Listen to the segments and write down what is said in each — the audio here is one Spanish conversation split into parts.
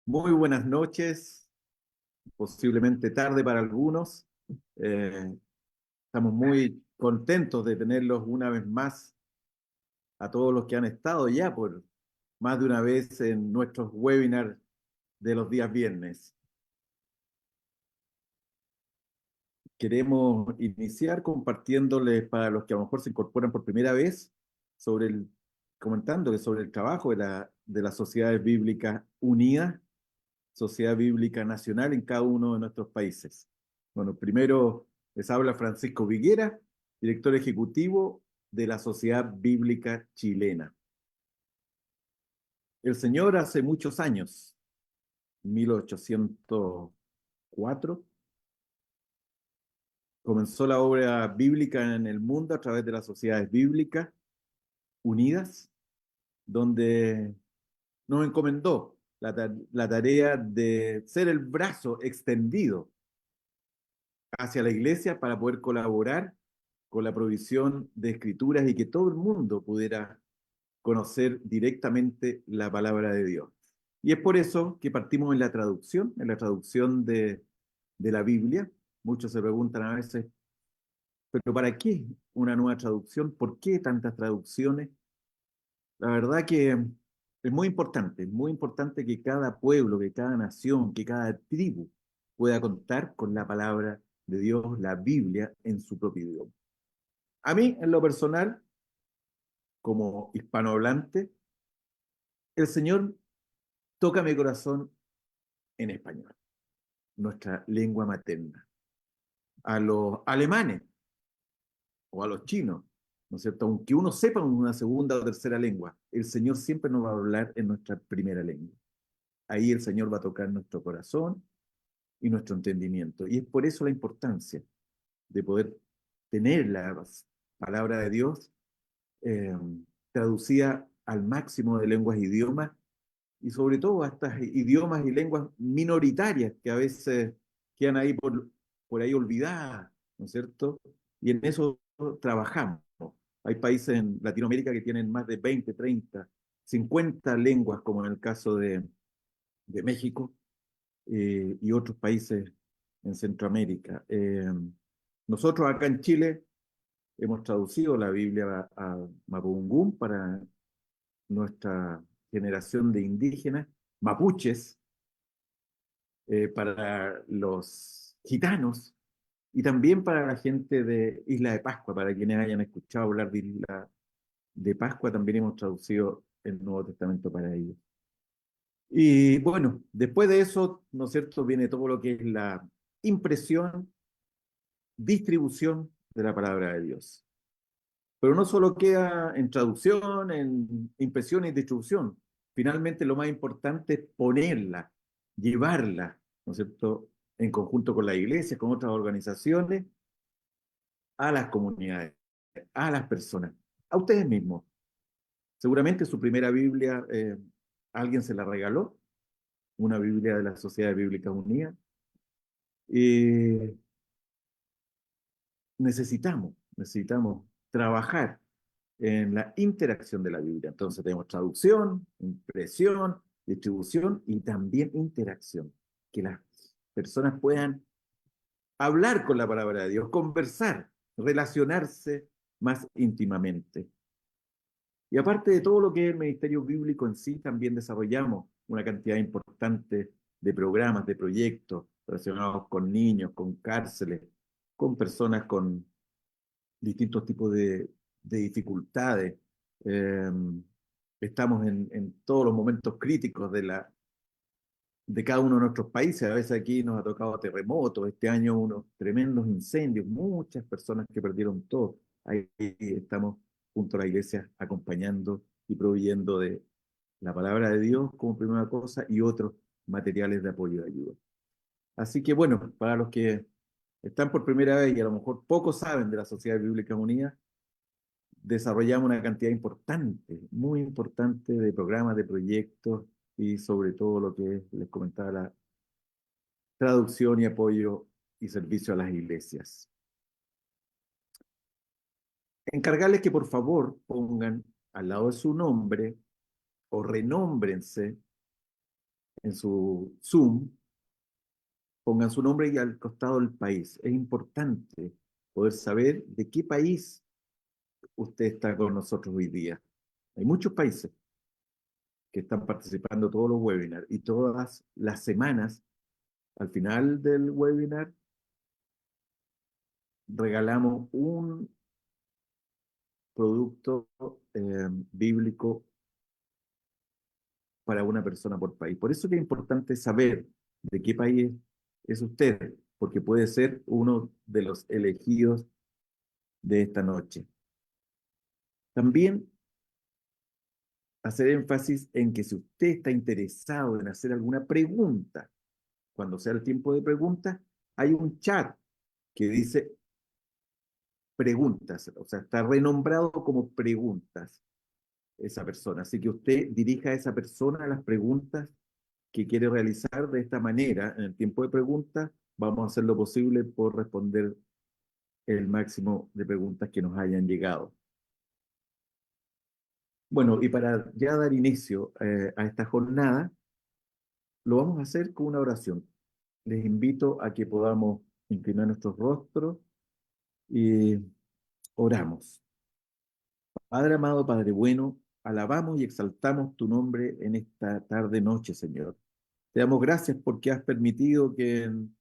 Muy buenas noches, posiblemente tarde para algunos. Eh, Estamos muy contentos de tenerlos una vez más a todos los que han estado ya por más de una vez en nuestros webinars de los días viernes. Queremos iniciar compartiéndoles para los que a lo mejor se incorporan por primera vez sobre comentándoles sobre el trabajo de las sociedades bíblicas unidas, Sociedad Bíblica Nacional en cada uno de nuestros países. Bueno, primero les habla Francisco Viguera, director ejecutivo de la Sociedad Bíblica Chilena. El señor hace muchos años, 1804, comenzó la obra bíblica en el mundo a través de las sociedades bíblicas unidas, donde nos encomendó la tarea de ser el brazo extendido hacia la iglesia para poder colaborar con la provisión de escrituras y que todo el mundo pudiera conocer directamente la palabra de Dios. Y es por eso que partimos en la traducción de la Biblia. Muchos se preguntan a veces, ¿pero para qué una nueva traducción? ¿Por qué tantas traducciones? La verdad que es muy importante que cada pueblo, que cada nación, que cada tribu pueda contar con la palabra de Dios, la Biblia, en su propio idioma. A mí, en lo personal, como hispanohablante, el Señor toca mi corazón en español, nuestra lengua materna. A los alemanes o a los chinos, ¿no es cierto? Aunque uno sepa una segunda o tercera lengua, el Señor siempre nos va a hablar en nuestra primera lengua. Ahí el Señor va a tocar nuestro corazón y nuestro entendimiento. Y es por eso la importancia de poder tener la palabra de Dios eh, traducida al máximo de lenguas e idiomas, y sobre todo a estas idiomas y lenguas minoritarias que a veces quedan ahí por ahí olvidadas, ¿no es cierto? Y en eso trabajamos. Hay países en Latinoamérica que tienen más de 20, 30, 50 lenguas, como en el caso de México, y otros países en Centroamérica. Nosotros acá en Chile hemos traducido la Biblia a Mapudungún para nuestra generación de indígenas, mapuches, para los gitanos y también para la gente de Isla de Pascua, para quienes hayan escuchado hablar de Isla de Pascua, también hemos traducido el Nuevo Testamento para ellos. Y bueno, después de eso, ¿no es cierto?, viene todo lo que es la impresión, distribución de la palabra de Dios. Pero no solo queda en traducción, en impresión y distribución. Finalmente, lo más importante es ponerla, llevarla, ¿no es cierto?, en conjunto con la iglesia, con otras organizaciones, a las comunidades, a las personas, a ustedes mismos. Seguramente su primera Biblia, alguien se la regaló, una Biblia de la Sociedad Bíblica Unida. Y necesitamos trabajar en la interacción de la Biblia. Entonces tenemos traducción, impresión, distribución y también interacción. Que las personas puedan hablar con la palabra de Dios, conversar, relacionarse más íntimamente. Y aparte de todo lo que es el ministerio bíblico en sí, también desarrollamos una cantidad importante de programas, de proyectos relacionados con niños, con cárceles, con personas con distintos tipos de dificultades. Eh, Estamos en todos los momentos críticos de cada uno de nuestros países. A veces aquí nos ha tocado terremotos, este año unos tremendos incendios, muchas personas que perdieron todo. Ahí estamos junto a la iglesia acompañando y proveyendo de la palabra de Dios como primera cosa y otros materiales de apoyo y de ayuda. Así que bueno, para los que están por primera vez y a lo mejor poco saben de la Sociedad Bíblica Unida, desarrollamos una cantidad importante, muy importante de programas, de proyectos y sobre todo lo que les comentaba, la traducción y apoyo y servicio a las iglesias. Encargarles que por favor pongan al lado de su nombre o renómbrense en su Zoom, pongan su nombre y al costado del país. Es importante poder saber de qué país usted está con nosotros hoy día. Hay muchos países que están participando en todos los webinars y todas las semanas, al final del webinar, regalamos un producto bíblico para una persona por país. Por eso que es importante saber de qué país es usted, porque puede ser uno de los elegidos de esta noche. También hacer énfasis en que si usted está interesado en hacer alguna pregunta, cuando sea el tiempo de preguntas, hay un chat que dice preguntas, o sea, está renombrado como preguntas esa persona. Así que usted dirija a esa persona las preguntas que quiere realizar de esta manera. En el tiempo de preguntas, vamos a hacer lo posible por responder el máximo de preguntas que nos hayan llegado. Bueno, y para ya dar inicio a esta jornada, lo vamos a hacer con una oración. Les invito a que podamos inclinar nuestros rostros y oramos. Padre amado, Padre bueno, alabamos y exaltamos tu nombre en esta tarde-noche, Señor. Te damos gracias porque has permitido que en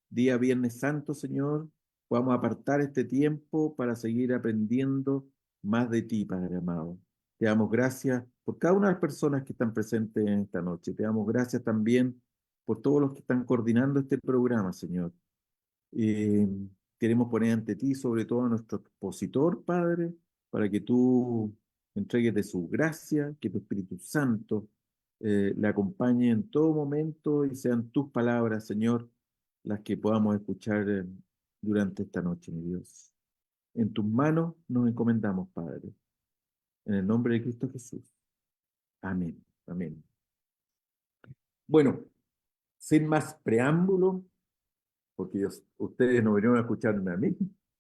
día Viernes Santo, Señor, podamos apartar este tiempo para seguir aprendiendo más de ti, Padre amado. Te damos gracias por cada una de las personas que están presentes en esta noche. Te damos gracias también por todos los que están coordinando este programa, Señor. Eh, Queremos poner ante ti, sobre todo a nuestro expositor, Padre, para que tú entregues de su gracia, que tu Espíritu Santo le acompañe en todo momento y sean tus palabras, Señor, las que podamos escuchar durante esta noche, mi Dios. En tus manos nos encomendamos, Padre, en el nombre de Cristo Jesús. Amén. Amén. Bueno, sin más preámbulo, porque ustedes no vinieron a escucharme a mí,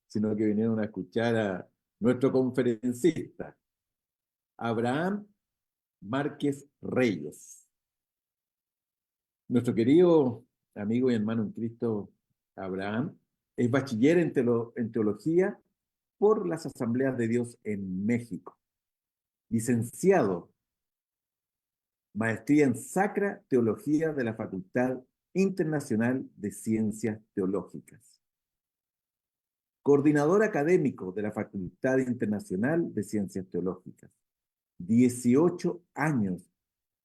sino que vinieron a escuchar a nuestro conferencista, Abraham Márquez Reyes. Nuestro querido amigo y hermano en Cristo, Abraham, es bachiller en teología por las Asambleas de Dios en México, licenciado, maestría en Sacra Teología de la Facultad Internacional de Ciencias Teológicas, coordinador académico de la Facultad Internacional de Ciencias Teológicas, 18 años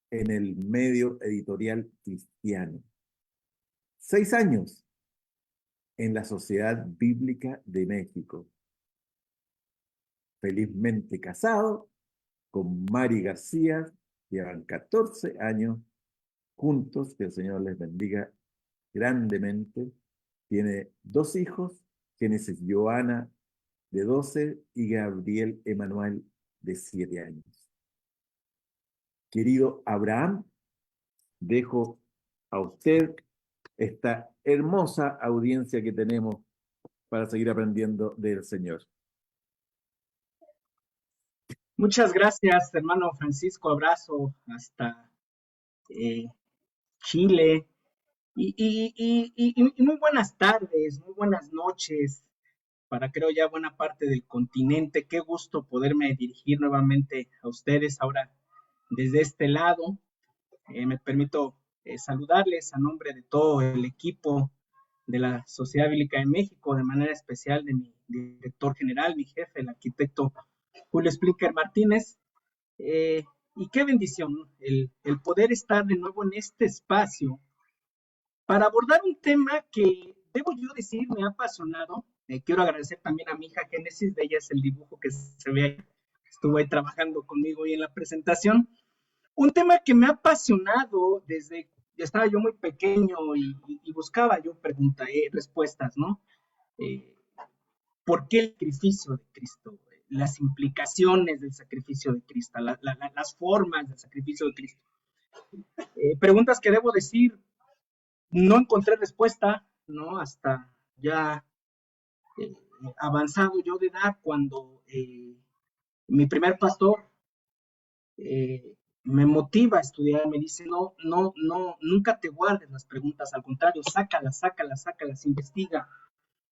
en el medio editorial cristiano, 6 años en la Sociedad Bíblica de México, felizmente casado con Mari García, llevan 14 años juntos, que el Señor les bendiga grandemente. Tiene 2 hijos, Génesis Joana, de 12, y Gabriel Emanuel, de 7 años. Querido Abraham, dejo a usted esta hermosa audiencia que tenemos para seguir aprendiendo del Señor. Muchas gracias, hermano Francisco. Abrazo hasta Chile. Y muy buenas tardes, muy buenas noches para creo ya buena parte del continente. Qué gusto poderme dirigir nuevamente a ustedes ahora desde este lado. Me permito saludarles a nombre de todo el equipo de la Sociedad Bíblica de México, de manera especial de mi director general, mi jefe, el arquitecto Julio Splicker Martínez. Y qué bendición, ¿no? El poder estar de nuevo en este espacio para abordar un tema que, debo yo decir, me ha apasionado. Quiero agradecer también a mi hija Génesis, de ella es el dibujo que se ve, estuvo ahí trabajando conmigo hoy en la presentación. Un tema que me ha apasionado desde que estaba yo muy pequeño y buscaba yo respuestas, ¿no? ¿Por qué el sacrificio de Cristo? Las implicaciones del sacrificio de Cristo, las formas del sacrificio de Cristo. Preguntas que debo decir, no encontré respuesta, ¿no? Hasta ya avanzado yo de edad, cuando mi primer pastor me motiva a estudiar, me dice, nunca te guardes las preguntas, al contrario, sácalas, investiga.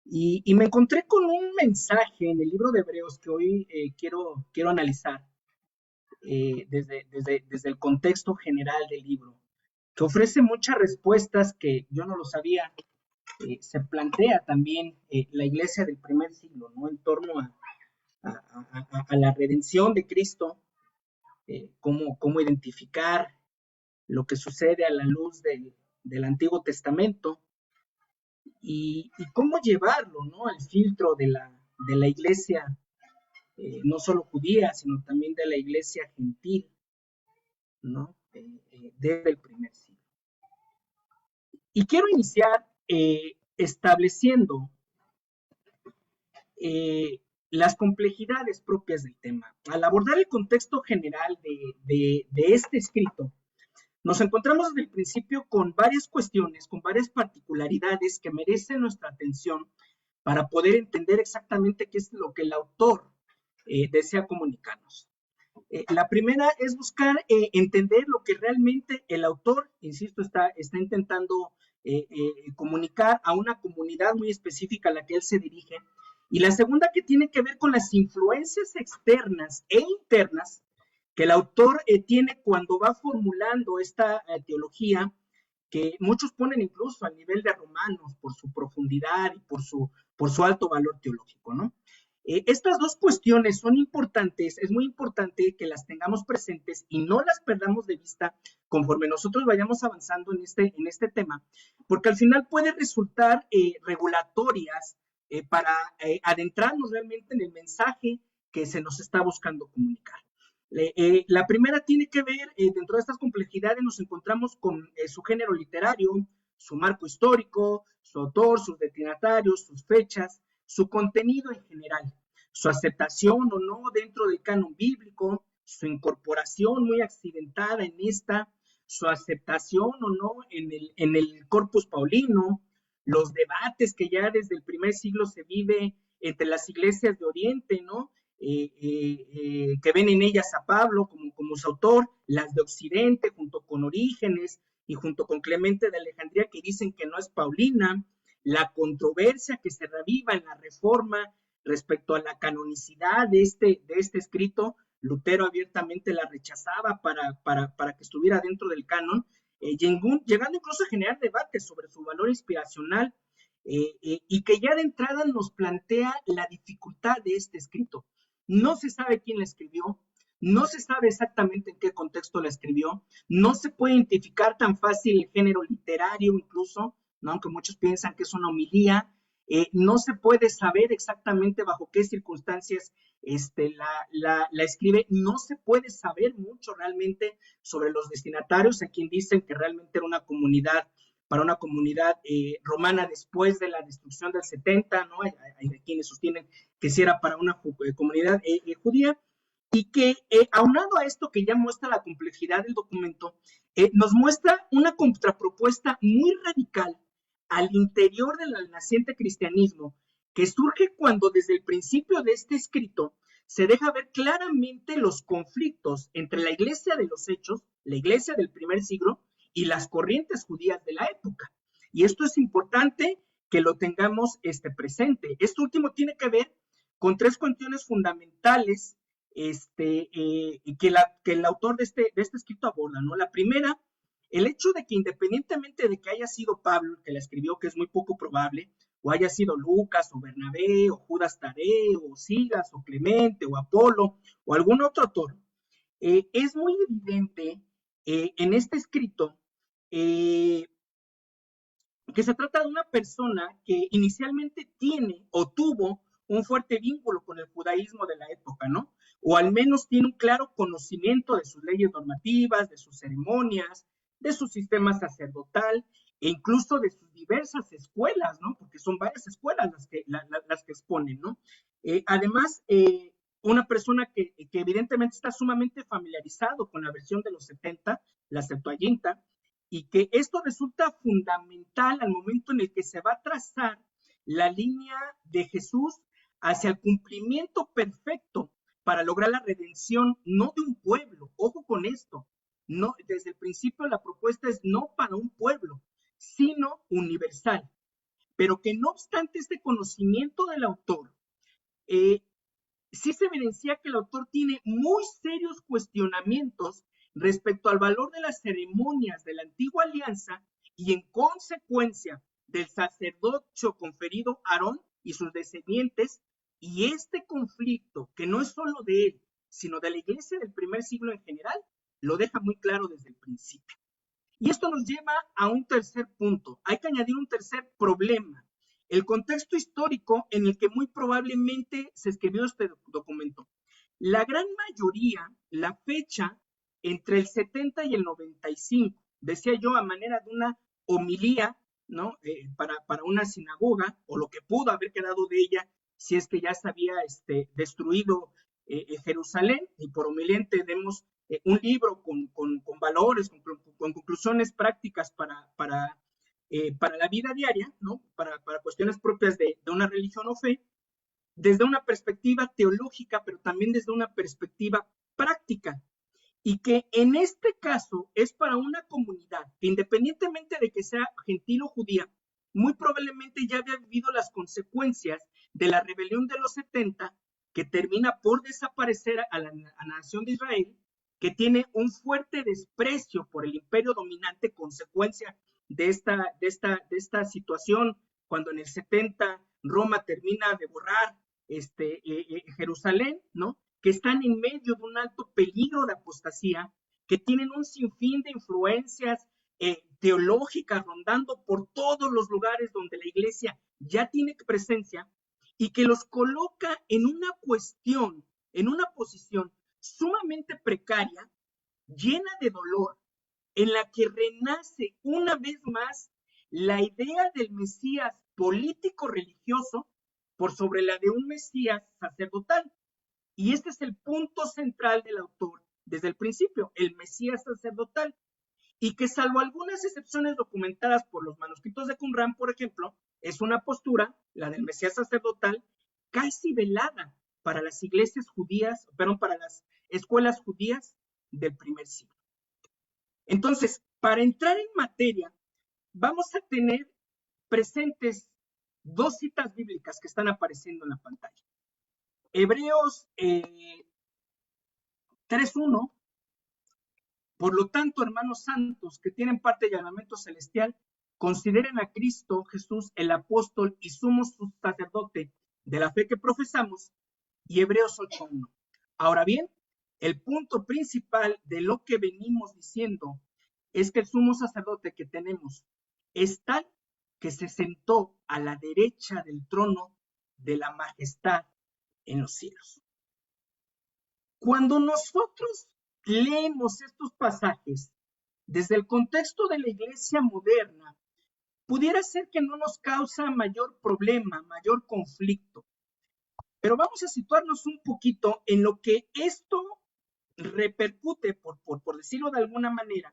Y me encontré con un mensaje en el libro de Hebreos que hoy quiero analizar desde el contexto general del libro, que ofrece muchas respuestas que yo no lo sabía. Se plantea también la iglesia del primer siglo, ¿no? En torno a la redención de Cristo, cómo identificar lo que sucede a la luz del Antiguo Testamento y cómo llevarlo, ¿no? Al filtro de la iglesia, no solo judía, sino también de la iglesia gentil, ¿no? Desde el primer siglo. Y quiero iniciar estableciendo las complejidades propias del tema. Al abordar el contexto general de este escrito, nos encontramos desde el principio con varias cuestiones, con varias particularidades que merecen nuestra atención para poder entender exactamente qué es lo que el autor desea comunicarnos. La primera es buscar entender lo que realmente el autor, insisto, está intentando comunicar a una comunidad muy específica a la que él se dirige. Y la segunda, que tiene que ver con las influencias externas e internas que el autor tiene cuando va formulando esta teología, que muchos ponen incluso al nivel de Romanos por su profundidad y por su alto valor teológico, ¿no? Estas dos cuestiones son importantes, es muy importante que las tengamos presentes y no las perdamos de vista conforme nosotros vayamos avanzando en este tema, porque al final puede resultar regulatorias para adentrarnos realmente en el mensaje que se nos está buscando comunicar. La primera tiene que ver, dentro de estas complejidades nos encontramos con su género literario, su marco histórico, su autor, sus destinatarios, sus fechas, su contenido en general, su aceptación o no dentro del canon bíblico, su incorporación muy accidentada en esta, su aceptación o no en el corpus paulino, los debates que ya desde el primer siglo se vive entre las iglesias de Oriente, ¿no? Que ven en ellas a Pablo como su autor, las de Occidente junto con Orígenes y junto con Clemente de Alejandría, que dicen que no es paulina, la controversia que se reviva en la Reforma respecto a la canonicidad de este escrito. Lutero abiertamente la rechazaba para que estuviera dentro del canon, llegando incluso a generar debates sobre su valor inspiracional, y que ya de entrada nos plantea la dificultad de este escrito. No se sabe quién la escribió, no se sabe exactamente en qué contexto la escribió, no se puede identificar tan fácil el género literario incluso, ¿no? Aunque muchos piensan que es una homilía, no se puede saber exactamente bajo qué circunstancias la escribe, no se puede saber mucho realmente sobre los destinatarios, a quien dicen que realmente era una comunidad romana después de la destrucción del 70, ¿no? Hay quienes sostienen que sí era para una comunidad judía, y que aunado a esto que ya muestra la complejidad del documento, nos muestra una contrapropuesta muy radical al interior del naciente cristianismo, que surge cuando desde el principio de este escrito se deja ver claramente los conflictos entre la iglesia de los Hechos, la iglesia del primer siglo, y las corrientes judías de la época. Y esto es importante que lo tengamos presente. Esto último tiene que ver con tres cuestiones fundamentales que el autor de este escrito aborda, ¿no? La primera, el hecho de que independientemente de que haya sido Pablo el que la escribió, que es muy poco probable, o haya sido Lucas, o Bernabé, o Judas Tadeo, o Silas, o Clemente, o Apolo, o algún otro autor, es muy evidente en este escrito que se trata de una persona que inicialmente tiene o tuvo un fuerte vínculo con el judaísmo de la época, ¿no? O al menos tiene un claro conocimiento de sus leyes normativas, de sus ceremonias, de su sistema sacerdotal e incluso de sus diversas escuelas, ¿no? Porque son varias escuelas las que exponen, ¿no? Además, una persona que evidentemente está sumamente familiarizado con la versión de los 70, la Septuaginta, y que esto resulta fundamental al momento en el que se va a trazar la línea de Jesús hacia el cumplimiento perfecto para lograr la redención, no de un pueblo, ojo con esto, no, desde el principio la propuesta es no para un pueblo, sino universal, pero que no obstante este conocimiento del autor, sí se evidencia que el autor tiene muy serios cuestionamientos respecto al valor de las ceremonias de la antigua alianza y en consecuencia del sacerdocio conferido a Aarón y sus descendientes, y este conflicto, que no es solo de él, sino de la iglesia del primer siglo en general, lo deja muy claro desde el principio. Y esto nos lleva a un tercer punto. Hay que añadir un tercer problema: el contexto histórico en el que muy probablemente se escribió este documento. La gran mayoría, la fecha entre el 70 y el 95, decía yo, a manera de una homilía, ¿no? Para una sinagoga, o lo que pudo haber quedado de ella, si es que ya se había destruido Jerusalén, y por homilía entendemos un libro con valores, con conclusiones prácticas para la vida diaria, ¿no? Para cuestiones propias de una religión o fe, desde una perspectiva teológica, pero también desde una perspectiva práctica, y que en este caso es para una comunidad que, independientemente de que sea gentil o judía, muy probablemente ya había vivido las consecuencias de la rebelión de los 70, que termina por desaparecer a la nación de Israel, que tiene un fuerte desprecio por el imperio dominante, consecuencia de esta situación, cuando en el 70 Roma termina de borrar Jerusalén, ¿no? Que están en medio de un alto peligro de apostasía, que tienen un sinfín de influencias teológicas rondando por todos los lugares donde la iglesia ya tiene presencia, y que los coloca en una cuestión, en una posición sumamente precaria, llena de dolor, en la que renace una vez más la idea del Mesías político-religioso por sobre la de un Mesías sacerdotal. Y este es el punto central del autor desde el principio, el Mesías sacerdotal, y que, salvo algunas excepciones documentadas por los manuscritos de Qumran, por ejemplo, es una postura, la del Mesías sacerdotal, casi velada para las iglesias judías, perdón, para las escuelas judías del primer siglo. Entonces, para entrar en materia, vamos a tener presentes dos citas bíblicas que están apareciendo en la pantalla. Hebreos 3:1. Por lo tanto, hermanos santos que tienen parte del llamamiento celestial, consideren a Cristo Jesús el apóstol y sumo sacerdote de la fe que profesamos. Y Hebreos 8:1. Ahora bien, el punto principal de lo que venimos diciendo es que el sumo sacerdote que tenemos es tal que se sentó a la derecha del trono de la majestad en los cielos. Cuando nosotros leemos estos pasajes desde el contexto de la iglesia moderna, pudiera ser que no nos causa mayor problema, mayor conflicto. Pero vamos a situarnos un poquito en lo que esto repercute, por decirlo de alguna manera,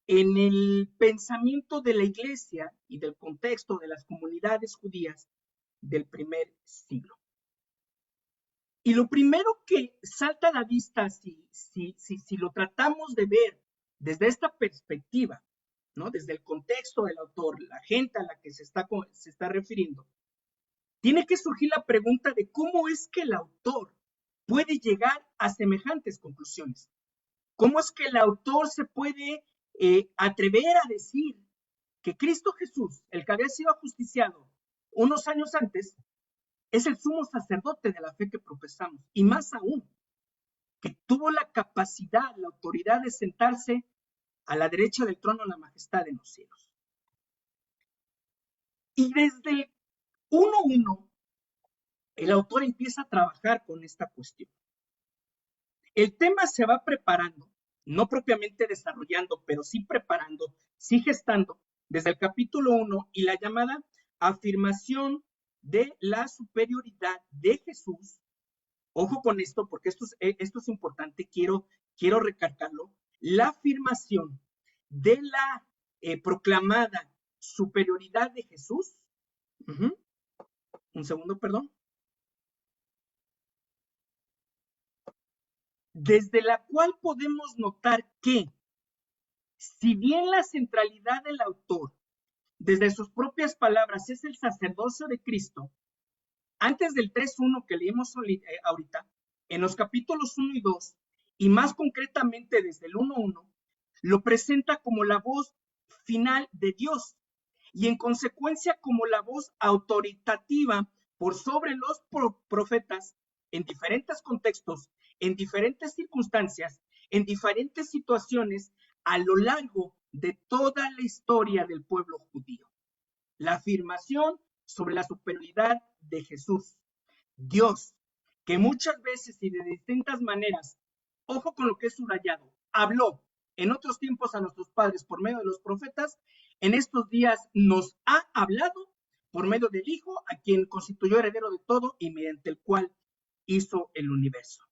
en el pensamiento de la iglesia y del contexto de las comunidades judías del primer siglo. Y lo primero que salta a la vista, si lo tratamos de ver desde esta perspectiva, ¿no? Desde el contexto del autor, la gente a la que se está refiriendo, tiene que surgir la pregunta de cómo es que el autor puede llegar a semejantes conclusiones. ¿Cómo es que el autor se puede atrever a decir que Cristo Jesús, el que había sido ajusticiado unos años antes, es el sumo sacerdote de la fe que profesamos? Y más aún, que tuvo la capacidad, la autoridad de sentarse a la derecha del trono de la majestad en los cielos. Y desde el 1:1, el autor empieza a trabajar con esta cuestión. El tema se va preparando, no propiamente desarrollando, pero sí preparando, sí gestando, desde el capítulo 1, y la llamada afirmación de la superioridad de Jesús. Ojo con esto, porque esto es importante, quiero recalcarlo. La afirmación de la proclamada superioridad de Jesús. Un segundo, perdón. desde la cual podemos notar que, si bien la centralidad del autor, desde sus propias palabras, es el sacerdocio de Cristo, antes del 3.1 que leímos ahorita, en los capítulos 1 y 2, y más concretamente desde el 1.1, lo presenta como la voz final de Dios y en consecuencia como la voz autoritativa por sobre los profetas en diferentes contextos, en diferentes circunstancias, en diferentes situaciones a lo largo de toda la historia del pueblo judío. La afirmación sobre la superioridad de Jesús, Dios, que muchas veces y de distintas maneras, ojo con lo que es subrayado, habló en otros tiempos a nuestros padres por medio de los profetas, en estos días nos ha hablado por medio del Hijo, a quien constituyó heredero de todo y mediante el cual hizo el universo.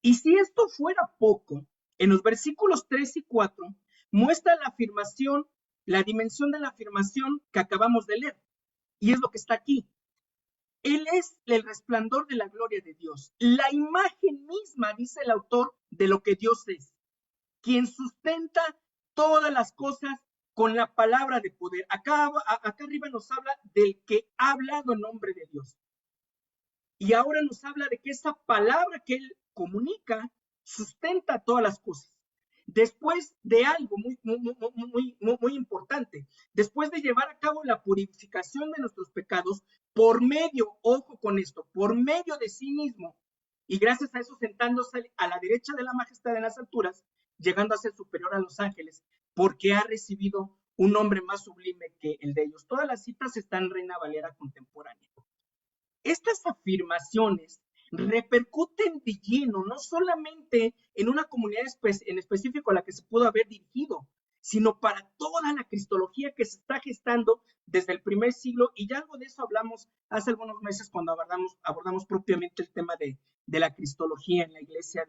Y si esto fuera poco, en los versículos 3 y 4 muestra la afirmación, la dimensión de la afirmación que acabamos de leer. Y es lo que está aquí. Él es el resplandor de la gloria de Dios, la imagen misma, dice el autor, de lo que Dios es, quien sustenta todas las cosas con la palabra de poder. Acá arriba nos habla del que ha hablado en nombre de Dios. Y ahora nos habla de que esa palabra que él comunica sustenta todas las cosas. Después de algo muy importante, después de llevar a cabo la purificación de nuestros pecados por medio, ojo con esto, por medio de sí mismo, y gracias a eso sentándose a la derecha de la majestad en las alturas, llegando a ser superior a los ángeles, porque ha recibido un nombre más sublime que el de ellos. Todas las citas están en Reina Valera contemporánea. Estas afirmaciones repercuten de lleno, no solamente en una comunidad en específico a la que se pudo haber dirigido, sino para toda la cristología que se está gestando desde el primer siglo, y ya algo de eso hablamos hace algunos meses cuando abordamos propiamente el tema de la cristología en la iglesia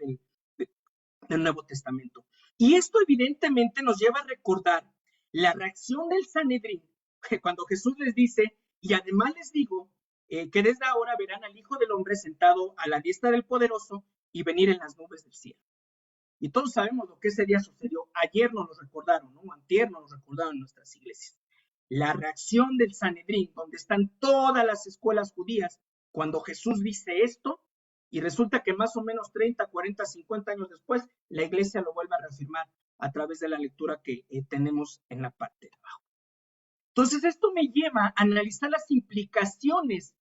del Nuevo Testamento. Y esto evidentemente nos lleva a recordar la reacción del Sanedrín, que cuando Jesús les dice, y además les digo, que desde ahora verán al Hijo del Hombre sentado a la diestra del Poderoso y venir en las nubes del cielo. Y todos sabemos lo que ese día sucedió. Ayer nos lo recordaron, ¿no? Antier nos lo recordaron en nuestras iglesias. La reacción del Sanedrín, donde están todas las escuelas judías, cuando Jesús dice esto, y resulta que más o menos 30, 40, 50 años después, la iglesia lo vuelve a reafirmar a través de la lectura que tenemos en la parte de abajo. Entonces, esto me lleva a analizar las implicaciones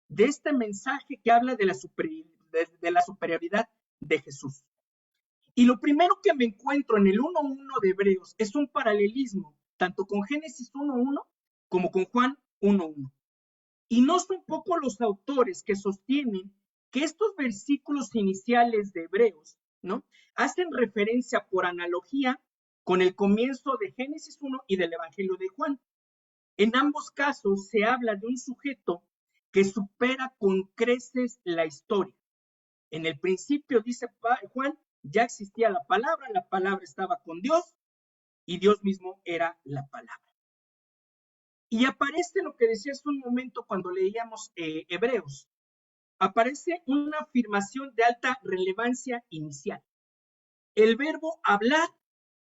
de este mensaje que habla de la superioridad de Jesús. Y lo primero que me encuentro en el 1.1 de Hebreos es un paralelismo, tanto con Génesis 1.1 como con Juan 1.1. Y no son pocos los autores que sostienen que estos versículos iniciales de Hebreos, ¿no?, hacen referencia por analogía con el comienzo de Génesis 1 y del Evangelio de Juan. En ambos casos se habla de un sujeto que supera con creces la historia. En el principio, dice Juan, ya existía la palabra estaba con Dios y Dios mismo era la palabra. Y aparece lo que decía hace un momento cuando leíamos Hebreos, aparece una afirmación de alta relevancia inicial. El verbo hablar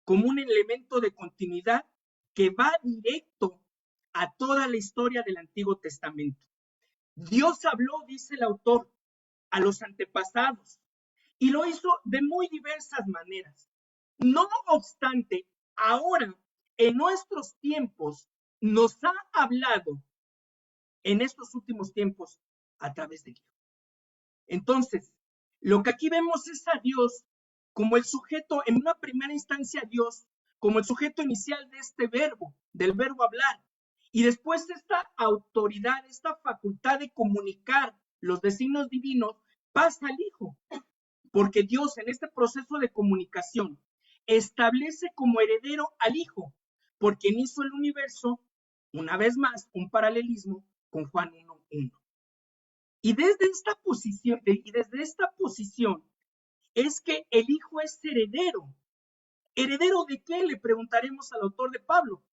como un elemento de continuidad que va directo a toda la historia del Antiguo Testamento. Dios habló, dice el autor, a los antepasados y lo hizo de muy diversas maneras. No obstante, ahora, en nuestros tiempos, nos ha hablado en estos últimos tiempos a través del Hijo. Entonces, lo que aquí vemos es a Dios como el sujeto, en una primera instancia Dios, como el sujeto inicial de este verbo, del verbo hablar. Y después esta autoridad, esta facultad de comunicar los designios divinos pasa al Hijo. Porque Dios en este proceso de comunicación establece como heredero al Hijo, por quien hizo el universo, una vez más, un paralelismo con Juan 1.1. Y desde esta posición es que el Hijo es heredero. ¿Heredero de qué? Le preguntaremos al autor de Pablo.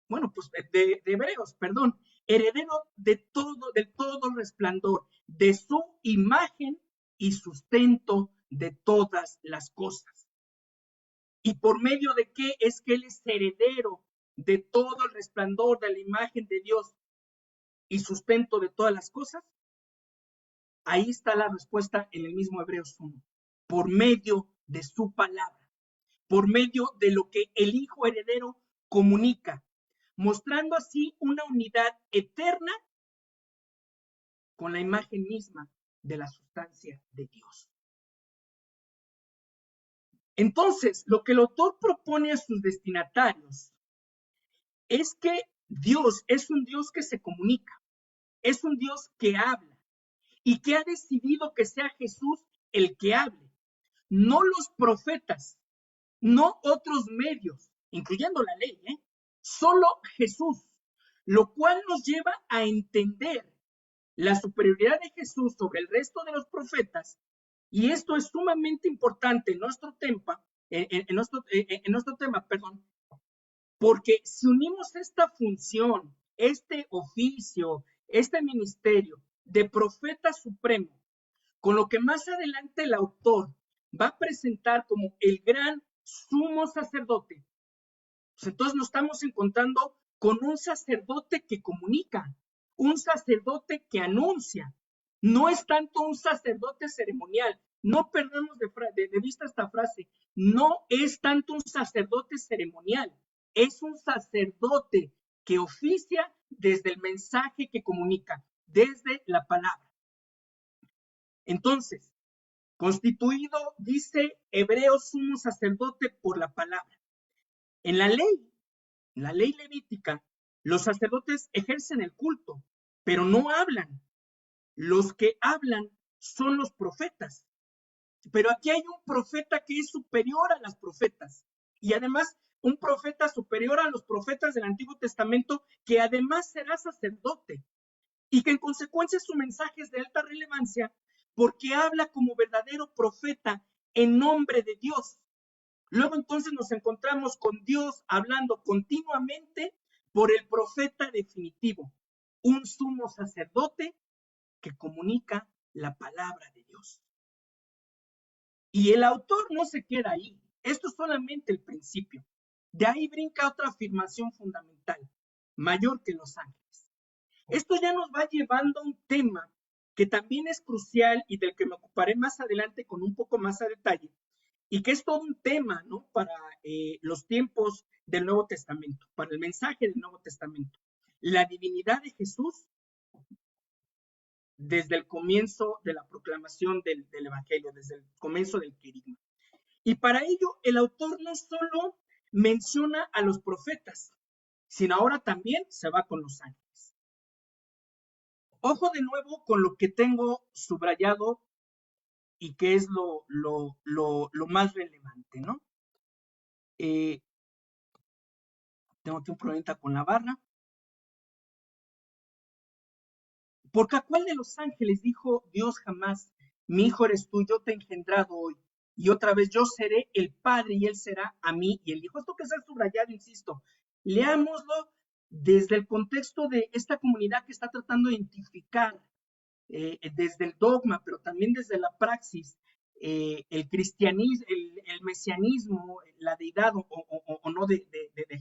Bueno, pues de Hebreos, perdón. Heredero del todo resplandor, de su imagen y sustento de todas las cosas. ¿Y por medio de qué es que Él es heredero de todo el resplandor de la imagen de Dios y sustento de todas las cosas? Ahí está la respuesta en el mismo Hebreos 1. Por medio de su palabra, por medio de lo que el Hijo heredero comunica, mostrando así una unidad eterna con la imagen misma de la sustancia de Dios. Entonces, lo que el autor propone a sus destinatarios es que Dios es un Dios que se comunica, es un Dios que habla y que ha decidido que sea Jesús el que hable, no los profetas, no otros medios, incluyendo la ley, solo Jesús, lo cual nos lleva a entender la superioridad de Jesús sobre el resto de los profetas, y esto es sumamente importante en nuestro tema, porque si unimos esta función, este oficio, este ministerio de profeta supremo, con lo que más adelante el autor va a presentar como el gran sumo sacerdote, pues entonces nos estamos encontrando con un sacerdote que comunica, un sacerdote que anuncia. No es tanto un sacerdote ceremonial. No perdamos de vista esta frase. No es tanto un sacerdote ceremonial. Es un sacerdote que oficia desde el mensaje que comunica, desde la palabra. Entonces, constituido, dice Hebreos, sumo sacerdote por la palabra. En la ley levítica, los sacerdotes ejercen el culto, pero no hablan. Los que hablan son los profetas. Pero aquí hay un profeta que es superior a las profetas. Y además, un profeta superior a los profetas del Antiguo Testamento, que además será sacerdote. Y que en consecuencia su mensaje es de alta relevancia porque habla como verdadero profeta en nombre de Dios. Luego entonces nos encontramos con Dios hablando continuamente por el profeta definitivo, un sumo sacerdote que comunica la palabra de Dios. Y el autor no se queda ahí. Esto es solamente el principio. De ahí brinca otra afirmación fundamental, mayor que los ángeles. Esto ya nos va llevando a un tema que también es crucial y del que me ocuparé más adelante con un poco más a detalle, y que es todo un tema, ¿no? Para los tiempos del Nuevo Testamento, para el mensaje del Nuevo Testamento. La divinidad de Jesús desde el comienzo de la proclamación del Evangelio, desde el comienzo del querigma. Y para ello, el autor no solo menciona a los profetas, sino ahora también se va con los ángeles. Ojo de nuevo con lo que tengo subrayado y que es lo más relevante, ¿no? Tengo aquí un problemita con la barra. Porque a cuál de los ángeles dijo Dios jamás, mi hijo eres tú, yo te he engendrado hoy, y otra vez yo seré el padre y él será a mí y el hijo. Esto que está subrayado, insisto, leámoslo desde el contexto de esta comunidad que está tratando de identificar desde el dogma, pero también desde la praxis, el cristianismo, el mesianismo, la deidad o no de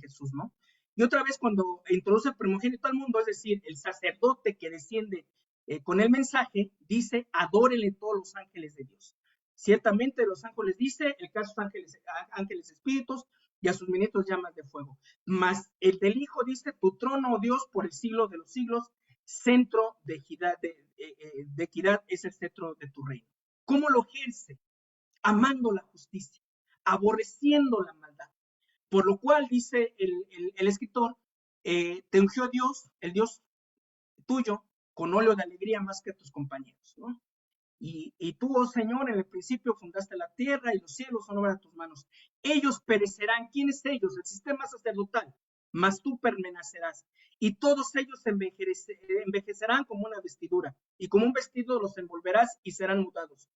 Jesús, ¿no? Y otra vez cuando introduce el primogénito al mundo, es decir, el sacerdote que desciende con el mensaje, dice, adórenle todos los ángeles de Dios. Ciertamente los ángeles dice, el caso es ángeles espíritus, y a sus ministros llamas de fuego. Mas el del Hijo dice, tu trono, oh Dios, por el siglo de los siglos, centro de equidad es el centro de tu reino. ¿Cómo lo ejerce? Amando la justicia, aborreciendo la maldad. Por lo cual, dice el escritor, te ungió Dios, el Dios tuyo, con óleo de alegría más que tus compañeros, ¿no? Y tú, oh Señor, en el principio fundaste la tierra y los cielos son obra de tus manos. Ellos perecerán. ¿Quiénes ellos? El sistema sacerdotal. Mas tú permanecerás. Y todos ellos envejecerán como una vestidura. Y como un vestido los envolverás y serán mudados.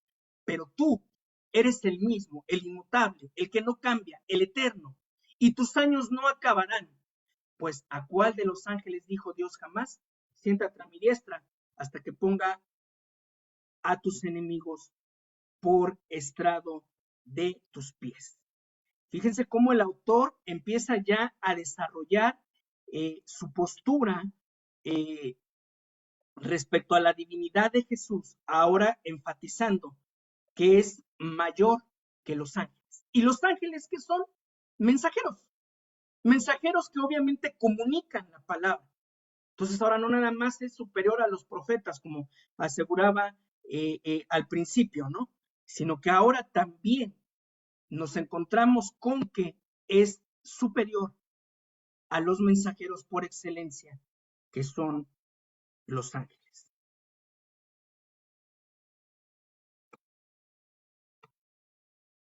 Pero tú eres el mismo, el inmutable, el que no cambia, el eterno. Y tus años no acabarán. Pues ¿a cuál de los ángeles dijo Dios jamás? Siéntate a mi diestra hasta que ponga a tus enemigos por estrado de tus pies. Fíjense cómo el autor empieza ya a desarrollar su postura respecto a la divinidad de Jesús, ahora enfatizando que es mayor que los ángeles. ¿Y los ángeles qué son? Mensajeros. Mensajeros que obviamente comunican la palabra. Entonces ahora no nada más es superior a los profetas, como aseguraba al principio, ¿no? Sino que ahora también nos encontramos con que es superior a los mensajeros por excelencia, que son los ángeles.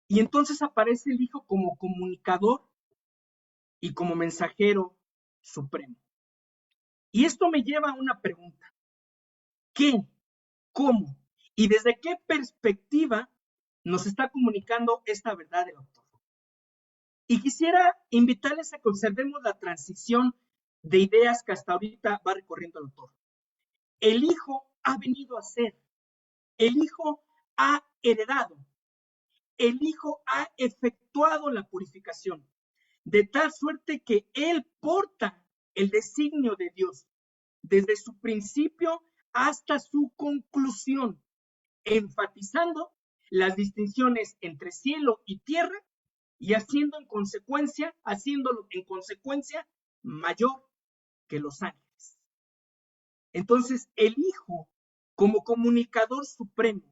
Y entonces aparece el Hijo como comunicador y como mensajero supremo. Y esto me lleva a una pregunta. ¿Qué, cómo y desde qué perspectiva nos está comunicando esta verdad el autor? Y quisiera invitarles a que observemos la transición de ideas que hasta ahorita va recorriendo el autor. El Hijo ha venido a ser, el Hijo ha heredado, el Hijo ha efectuado la purificación, de tal suerte que Él porta el designio de Dios desde su principio hasta su conclusión, enfatizando las distinciones entre cielo y tierra y haciéndolo en consecuencia mayor que los ángeles. Entonces, el Hijo, como comunicador supremo,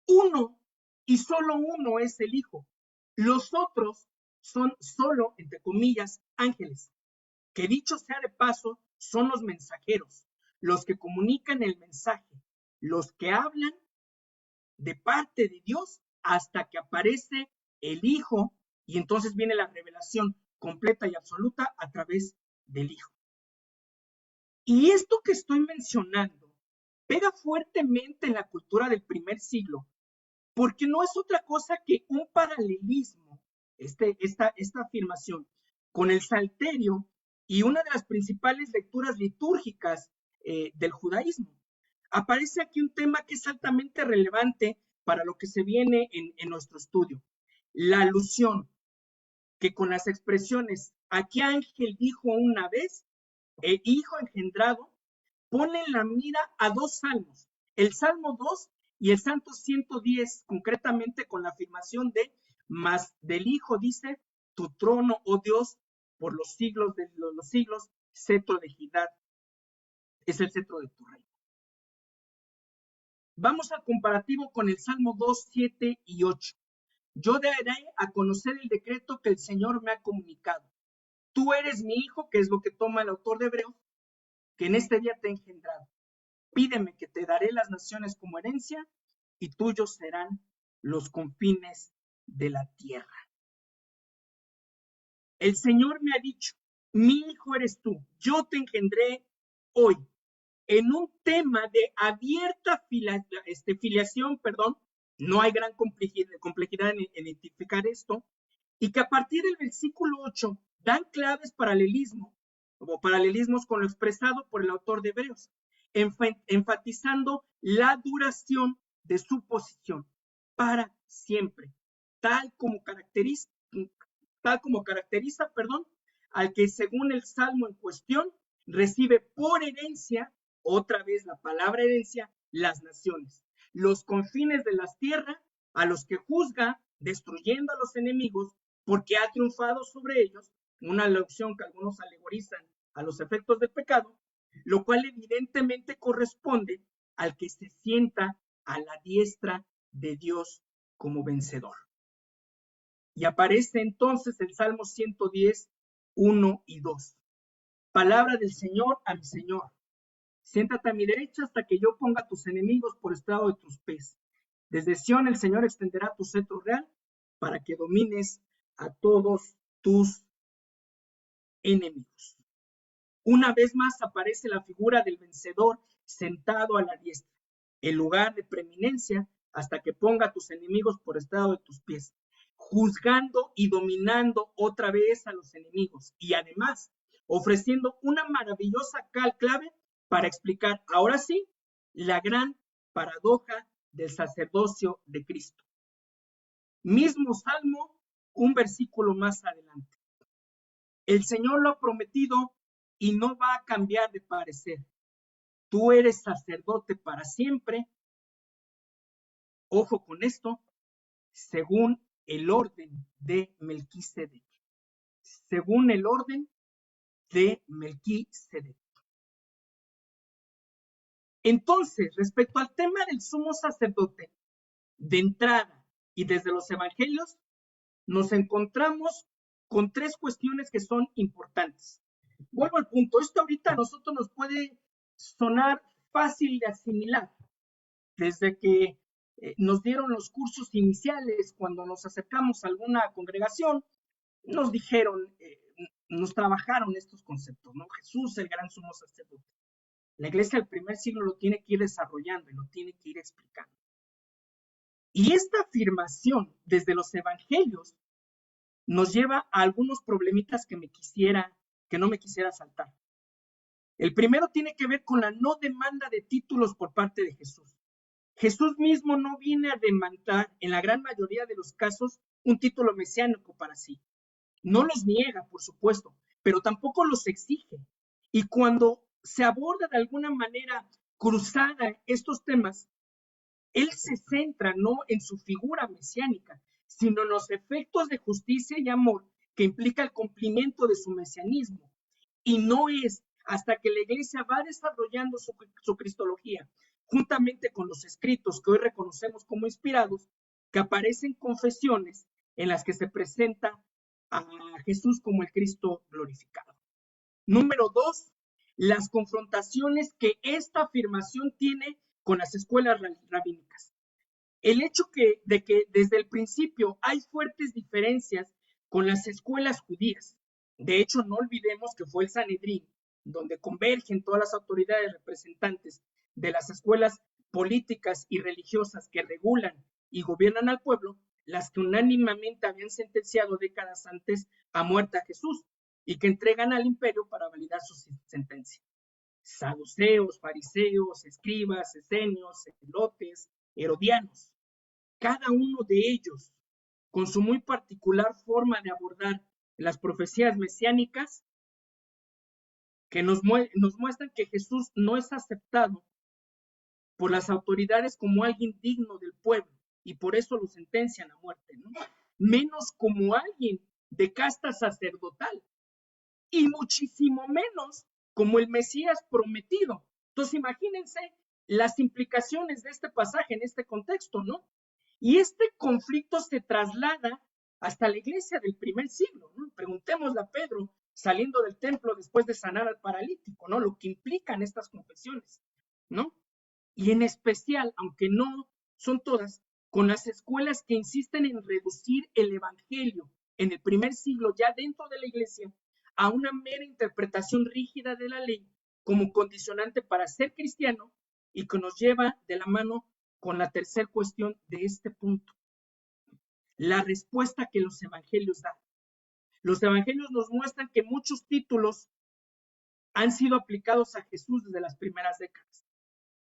uno y solo uno es el Hijo. Los otros son solo, entre comillas, ángeles, que dicho sea de paso, son los mensajeros, los que comunican el mensaje, los que hablan de parte de Dios hasta que aparece el Hijo y entonces viene la revelación completa y absoluta a través del Hijo. Y esto que estoy mencionando pega fuertemente en la cultura del primer siglo, porque no es otra cosa que un paralelismo, esta afirmación, con el Salterio y una de las principales lecturas litúrgicas del judaísmo. Aparece aquí un tema que es altamente relevante para lo que se viene en nuestro estudio. La alusión que con las expresiones aquí ángel dijo una vez, hijo engendrado, pone la mira a dos salmos, el Salmo 2 y el Santo 110, concretamente con la afirmación de, mas del Hijo dice, tu trono, oh Dios, por los siglos de los siglos, cetro de equidad, es el cetro de tu reino. Vamos al comparativo con el Salmo 2, 7 y 8. Yo daré a conocer el decreto que el Señor me ha comunicado. Tú eres mi hijo, que es lo que toma el autor de Hebreos, que en este día te he engendrado. Pídeme que te daré las naciones como herencia y tuyos serán los confines de la tierra. El Señor me ha dicho, mi hijo eres tú, yo te engendré hoy. En un tema de abierta filiación, no hay gran complejidad en identificar esto, y que a partir del versículo 8 dan claves paralelismos con lo expresado por el autor de Hebreos, enfatizando la duración de su posición para siempre, tal como caracteriza, al que según el salmo en cuestión recibe por herencia, otra vez la palabra herencia, las naciones, los confines de las tierras, a los que juzga destruyendo a los enemigos porque ha triunfado sobre ellos, una alusión que algunos alegorizan a los efectos del pecado, lo cual evidentemente corresponde al que se sienta a la diestra de Dios como vencedor. Y aparece entonces el Salmo 110, 1 y 2. Palabra del Señor a mi Señor. Siéntate a mi derecha hasta que yo ponga a tus enemigos por estrado de tus pies. Desde Sión el Señor extenderá tu cetro real para que domines a todos tus enemigos. Una vez más aparece la figura del vencedor sentado a la diestra, el lugar de preeminencia hasta que ponga a tus enemigos por estrado de tus pies, juzgando y dominando otra vez a los enemigos y además ofreciendo una maravillosa clave para explicar ahora sí la gran paradoja del sacerdocio de Cristo. Mismo salmo, un versículo más adelante. El Señor lo ha prometido y no va a cambiar de parecer. Tú eres sacerdote para siempre. Ojo con esto, según el orden de Melquisedec. Según el orden de Melquisedec. Entonces, respecto al tema del sumo sacerdote, de entrada y desde los evangelios, nos encontramos con tres cuestiones que son importantes. Vuelvo al punto, esto ahorita a nosotros nos puede sonar fácil de asimilar, desde que nos dieron los cursos iniciales, cuando nos acercamos a alguna congregación, nos dijeron, nos trabajaron estos conceptos, ¿no? Jesús, el gran sumo sacerdote. La iglesia del primer siglo lo tiene que ir desarrollando y lo tiene que ir explicando. Y esta afirmación desde los evangelios nos lleva a algunos problemitas que no me quisiera saltar. El primero tiene que ver con la no demanda de títulos por parte de Jesús. Jesús mismo no viene a demandar, en la gran mayoría de los casos, un título mesiánico para sí. No los niega, por supuesto, pero tampoco los exige. Y cuando se aborda de alguna manera cruzada estos temas, él se centra no en su figura mesiánica, sino en los efectos de justicia y amor que implica el cumplimiento de su mesianismo. Y no es hasta que la iglesia va desarrollando su cristología, juntamente con los escritos que hoy reconocemos como inspirados, que aparecen confesiones en las que se presenta a Jesús como el Cristo glorificado. Número 2, las confrontaciones que esta afirmación tiene con las escuelas rabínicas. El hecho de que desde el principio hay fuertes diferencias con las escuelas judías. De hecho, no olvidemos que fue el Sanedrín, donde convergen todas las autoridades representantes de las escuelas políticas y religiosas que regulan y gobiernan al pueblo, las que unánimemente habían sentenciado décadas antes a muerte a Jesús y que entregan al imperio para validar su sentencia. Saduceos, fariseos, escribas, esenios, celotes, herodianos, cada uno de ellos con su muy particular forma de abordar las profecías mesiánicas que nos muestran que Jesús no es aceptado por las autoridades como alguien digno del pueblo y por eso lo sentencian a muerte, ¿no? Menos como alguien de casta sacerdotal y muchísimo menos como el Mesías prometido. Entonces imagínense las implicaciones de este pasaje en este contexto, ¿no? Y este conflicto se traslada hasta la iglesia del primer siglo, ¿no? Preguntémosle a Pedro saliendo del templo después de sanar al paralítico, ¿no? Lo que implican estas confesiones, ¿no? Y en especial, aunque no son todas, con las escuelas que insisten en reducir el evangelio en el primer siglo ya dentro de la iglesia a una mera interpretación rígida de la ley como condicionante para ser cristiano y que nos lleva de la mano con la tercera cuestión de este punto. La respuesta que los evangelios dan. Los evangelios nos muestran que muchos títulos han sido aplicados a Jesús desde las primeras décadas.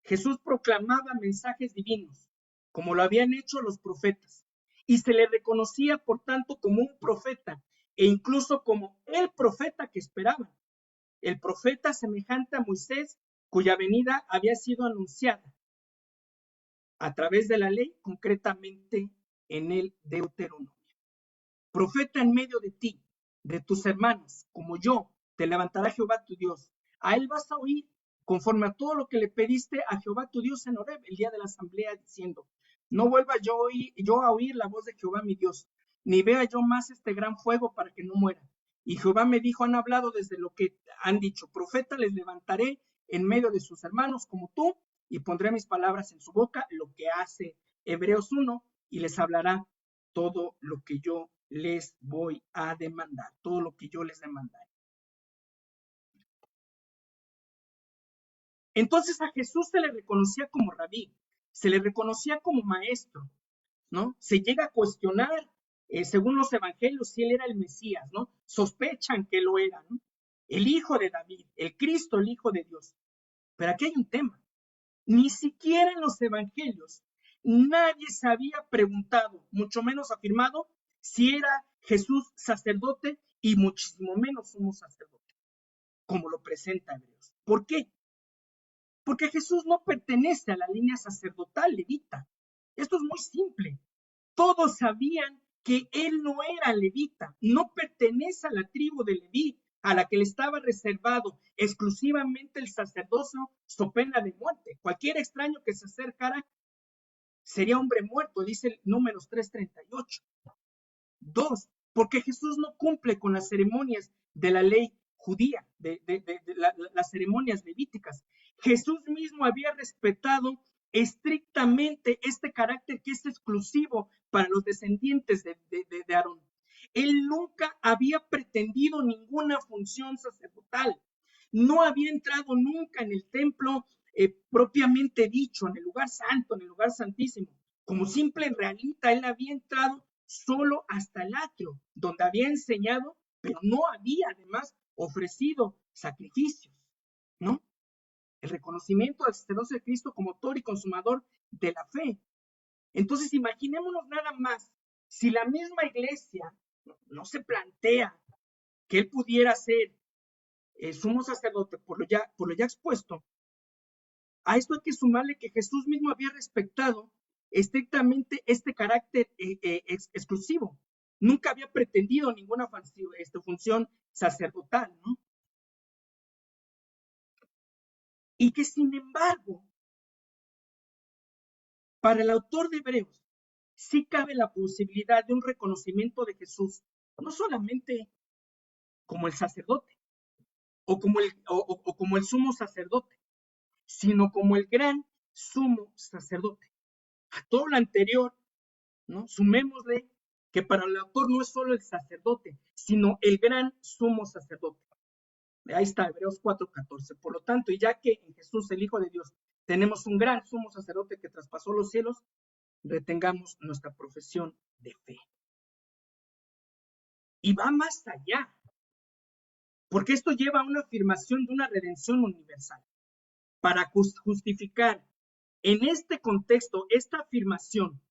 Jesús proclamaba mensajes divinos, como lo habían hecho los profetas, y se le reconocía, por tanto, como un profeta, e incluso como el profeta que esperaban. El profeta semejante a Moisés, cuya venida había sido anunciada a través de la ley, concretamente en el Deuteronomio. Profeta en medio de ti, de tus hermanos, como yo, te levantará Jehová tu Dios. A él vas a oír conforme a todo lo que le pediste a Jehová tu Dios en Horeb, el día de la asamblea, diciendo, no vuelva yo a oír la voz de Jehová mi Dios, ni vea yo más este gran fuego para que no muera. Y Jehová me dijo, han hablado desde lo que han dicho, profeta les levantaré en medio de sus hermanos como tú, y pondré mis palabras en su boca, lo que hace Hebreos 1, y les hablará todo lo que yo les voy a demandar, todo lo que yo les demandaré. Entonces a Jesús se le reconocía como rabí, se le reconocía como maestro, ¿no? Se llega a cuestionar, según los evangelios, si él era el Mesías, ¿no? Sospechan que lo era, ¿no? El hijo de David, el Cristo, el hijo de Dios. Pero aquí hay un tema. Ni siquiera en los evangelios Nadie se había preguntado, mucho menos afirmado, si era Jesús sacerdote y muchísimo menos sumo sacerdote, como lo presenta Hebreos. ¿Por qué? Porque Jesús no pertenece a la línea sacerdotal levita. Esto es muy simple. Todos sabían que él no era levita, no pertenece a la tribu de Leví, a la que le estaba reservado exclusivamente el sacerdocio so pena de muerte. Cualquier extraño que se acercara sería hombre muerto, dice el Números 3:38. 2, porque Jesús no cumple con las ceremonias de la ley judía, de las ceremonias levíticas. Jesús mismo había respetado estrictamente este carácter que es exclusivo para los descendientes de Aarón. Él nunca había pretendido ninguna función sacerdotal. No había entrado nunca en el templo propiamente dicho, en el lugar santo, en el lugar santísimo. Como simple israelita, él había entrado solo hasta el atrio, donde había enseñado, pero no había además ofrecido sacrificios, ¿no? El reconocimiento del sacerdocio de Cristo como autor y consumador de la fe. Entonces, imaginémonos nada más, si la misma iglesia no se plantea que él pudiera ser sumo sacerdote por lo ya expuesto, a esto hay que sumarle que Jesús mismo había respetado estrictamente este carácter exclusivo. Nunca había pretendido ninguna función sacerdotal, ¿no? Y que sin embargo, para el autor de Hebreos, sí cabe la posibilidad de un reconocimiento de Jesús, no solamente como el sacerdote o como el sumo sacerdote, sino como el gran sumo sacerdote. A todo lo anterior, ¿no? Sumémosle que para el autor no es solo el sacerdote, sino el gran sumo sacerdote. Ahí está, Hebreos 4:14. Por lo tanto, y ya que en Jesús, el Hijo de Dios, tenemos un gran sumo sacerdote que traspasó los cielos, retengamos nuestra profesión de fe. Y va más allá, porque esto lleva a una afirmación de una redención universal. Para justificar en este contexto esta afirmación,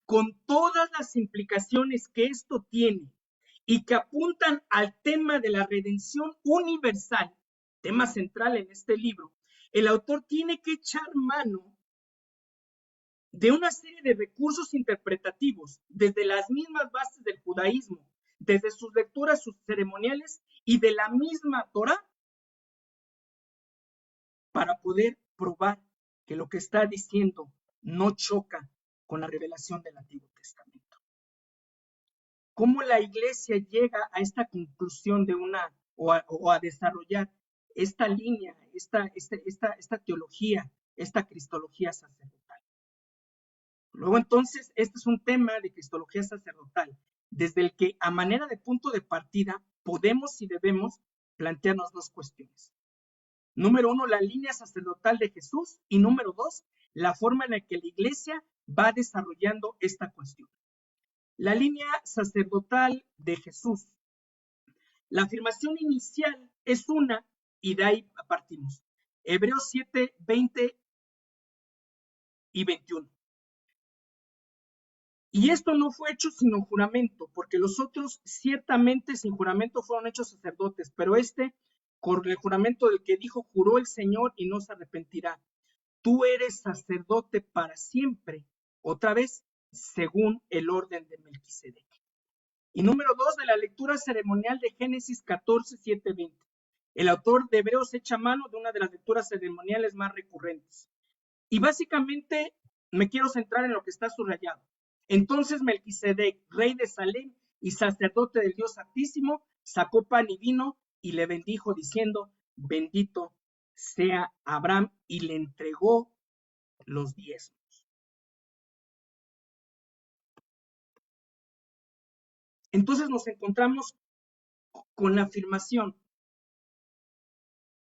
con todas las implicaciones que esto tiene y que apuntan al tema de la redención universal, tema central en este libro, el autor tiene que echar mano de una serie de recursos interpretativos, desde las mismas bases del judaísmo, desde sus lecturas, sus ceremoniales y de la misma Torá, para poder probar que lo que está diciendo no choca con la revelación del Antiguo Testamento. ¿Cómo la iglesia llega a esta conclusión de o a desarrollar esta línea, esta teología, esta cristología sacerdotal? Luego entonces, este es un tema de cristología sacerdotal, desde el que a manera de punto de partida podemos y debemos plantearnos dos cuestiones. Número 1, la línea sacerdotal de Jesús, y número 2, la forma en la que la iglesia va desarrollando esta cuestión. La línea sacerdotal de Jesús. La afirmación inicial es una, y de ahí partimos. Hebreos 7, 20 y 21. Y esto no fue hecho sin juramento, porque los otros ciertamente sin juramento fueron hechos sacerdotes, pero con el juramento del que dijo, juró el Señor y no se arrepentirá. Tú eres sacerdote para siempre, otra vez, según el orden de Melquisedec. Y número 2, de la lectura ceremonial de Génesis 14, 7, 20. El autor de Hebreos echa mano de una de las lecturas ceremoniales más recurrentes. Y básicamente me quiero centrar en lo que está subrayado. Entonces Melquisedec, rey de Salem y sacerdote del Dios Altísimo, sacó pan y vino y le bendijo diciendo, bendito sea Abraham, y le entregó los diezmos. Entonces nos encontramos con la afirmación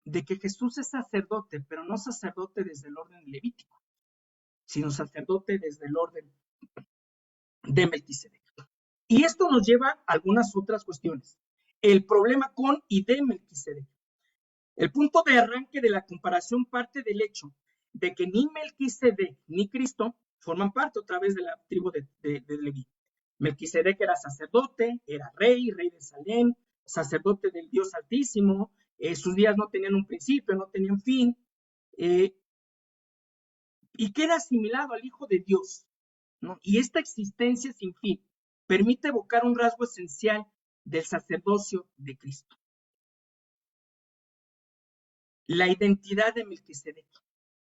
de que Jesús es sacerdote, pero no sacerdote desde el orden levítico, sino sacerdote desde el orden de Melquisedec. Y esto nos lleva a algunas otras cuestiones. El problema con y de Melquisedec. El punto de arranque de la comparación parte del hecho de que ni Melquisedec ni Cristo forman parte otra vez de la tribu de Leví. Melquisedec era sacerdote, era rey de Salem, sacerdote del Dios Altísimo, sus días no tenían un principio, no tenían fin, y que era asimilado al Hijo de Dios, ¿no? Y esta existencia sin fin permite evocar un rasgo esencial del sacerdocio de Cristo: la identidad de Melquisedec.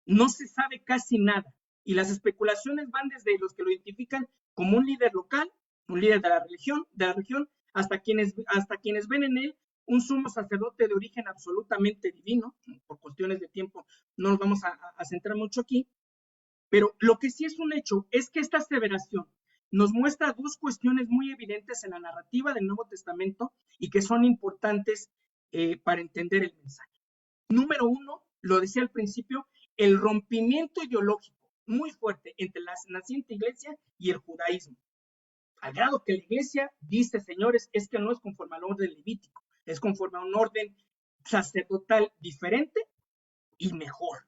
No se sabe casi nada, y las especulaciones van desde los que lo identifican como un líder local, un líder de la región, hasta quienes ven en él un sumo sacerdote de origen absolutamente divino. Por cuestiones de tiempo no nos vamos a centrar mucho aquí, pero lo que sí es un hecho es que esta aseveración nos muestra dos cuestiones muy evidentes en la narrativa del Nuevo Testamento y que son importantes para entender el mensaje. Número uno, lo decía al principio, el rompimiento ideológico muy fuerte entre la naciente iglesia y el judaísmo, al grado que la iglesia dice, señores, es que no es conforme al orden levítico, es conforme a un orden sacerdotal diferente y mejor.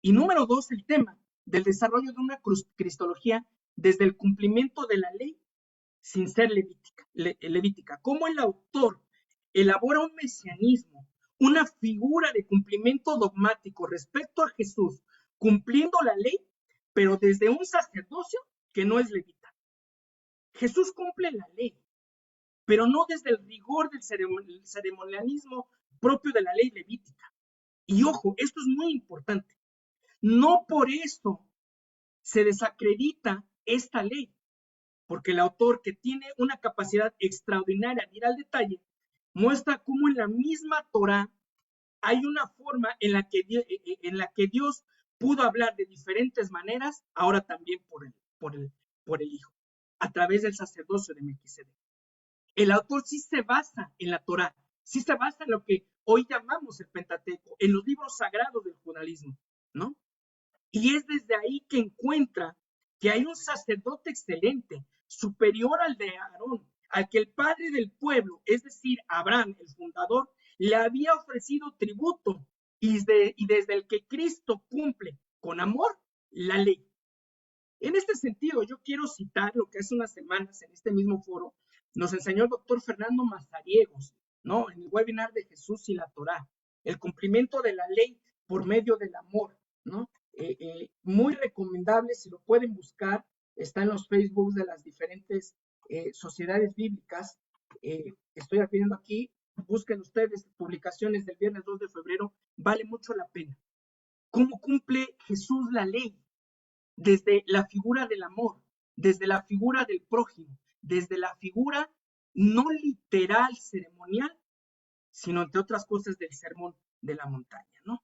Y número dos, el tema del desarrollo de una cristología desde el cumplimiento de la ley sin ser levítica. Cómo el autor elabora un mesianismo, una figura de cumplimiento dogmático respecto a Jesús, cumpliendo la ley, pero desde un sacerdocio que no es levita. Jesús cumple la ley, pero no desde el rigor del ceremonialismo propio de la ley levítica. Y ojo, esto es muy importante. No por eso se desacredita esta ley, porque el autor, que tiene una capacidad extraordinaria de ir al detalle, muestra cómo en la misma Torá hay una forma en la que Dios pudo hablar de diferentes maneras, ahora también por el Hijo, a través del sacerdocio de Melquisedec. El autor sí se basa en la Torá, sí se basa en lo que hoy llamamos el Pentateuco, en los libros sagrados del judaísmo, ¿no? Y es desde ahí que encuentra que hay un sacerdote excelente, superior al de Aarón, al que el padre del pueblo, es decir, Abraham, el fundador, le había ofrecido tributo, y desde el que Cristo cumple con amor la ley. En este sentido, yo quiero citar lo que hace unas semanas en este mismo foro nos enseñó el doctor Fernando Mazariegos, ¿no? En el webinar de Jesús y la Torá, el cumplimiento de la ley por medio del amor, ¿no? Muy recomendable, si lo pueden buscar, está en los Facebooks de las diferentes sociedades bíblicas. Estoy viendo aquí, busquen ustedes publicaciones del viernes 2 de febrero, vale mucho la pena. ¿Cómo cumple Jesús la ley? Desde la figura del amor, desde la figura del prójimo, desde la figura no literal ceremonial, sino entre otras cosas del sermón de la montaña, ¿no?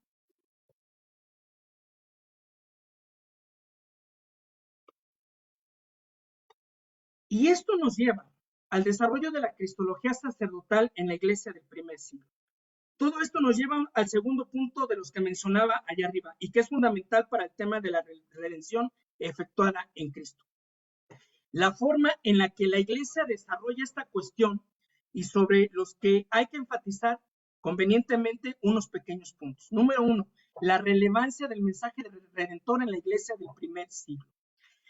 Y esto nos lleva al desarrollo de la cristología sacerdotal en la iglesia del primer siglo. Todo esto nos lleva al segundo punto de los que mencionaba allá arriba y que es fundamental para el tema de la redención efectuada en Cristo. La forma en la que la iglesia desarrolla esta cuestión y sobre los que hay que enfatizar convenientemente unos pequeños puntos. Número uno, la relevancia del mensaje redentor en la iglesia del primer siglo.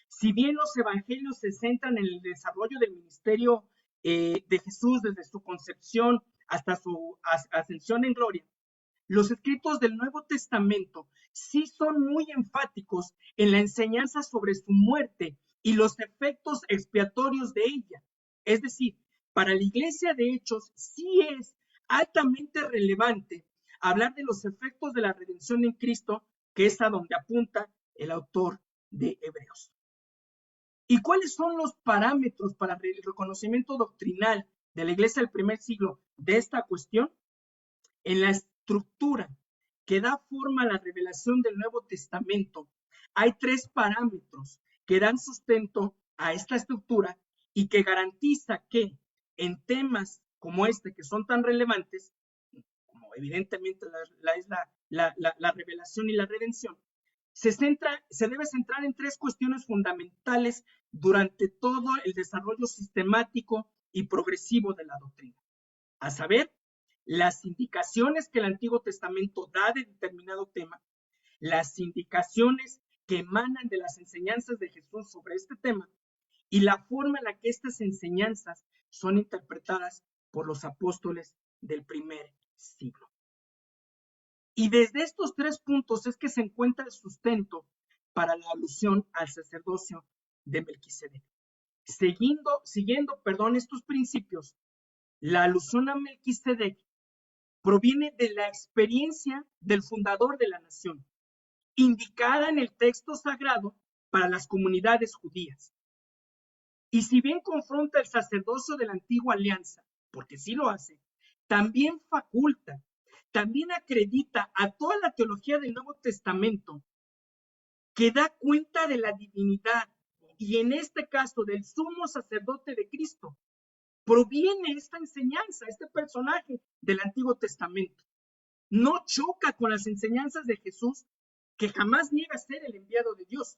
Si bien los evangelios se centran en el desarrollo del ministerio de Jesús desde su concepción hasta su ascensión en gloria, los escritos del Nuevo Testamento sí son muy enfáticos en la enseñanza sobre su muerte y los efectos expiatorios de ella. Es decir, para la iglesia de Hechos sí es altamente relevante hablar de los efectos de la redención en Cristo, que es a donde apunta el autor de Hebreos. ¿Y cuáles son los parámetros para el reconocimiento doctrinal de la iglesia del primer siglo de esta cuestión? En la estructura que da forma a la revelación del Nuevo Testamento, hay tres parámetros que dan sustento a esta estructura y que garantiza que en temas como este, que son tan relevantes, como evidentemente la revelación y la redención, se debe centrar en tres cuestiones fundamentales durante todo el desarrollo sistemático y progresivo de la doctrina, a saber, las indicaciones que el Antiguo Testamento da de determinado tema, las indicaciones que emanan de las enseñanzas de Jesús sobre este tema y la forma en la que estas enseñanzas son interpretadas por los apóstoles del primer siglo. Y desde estos 3 puntos es que se encuentra el sustento para la alusión al sacerdocio de Melquisedec. Siguiendo estos principios, la alusión a Melquisedec proviene de la experiencia del fundador de la nación, indicada en el texto sagrado para las comunidades judías. Y si bien confronta el sacerdocio de la antigua alianza, porque sí lo hace, también faculta, también acredita a toda la teología del Nuevo Testamento que da cuenta de la divinidad y en este caso del sumo sacerdote de Cristo. Proviene esta enseñanza, este personaje del Antiguo Testamento. No choca con las enseñanzas de Jesús, que jamás niega ser el enviado de Dios,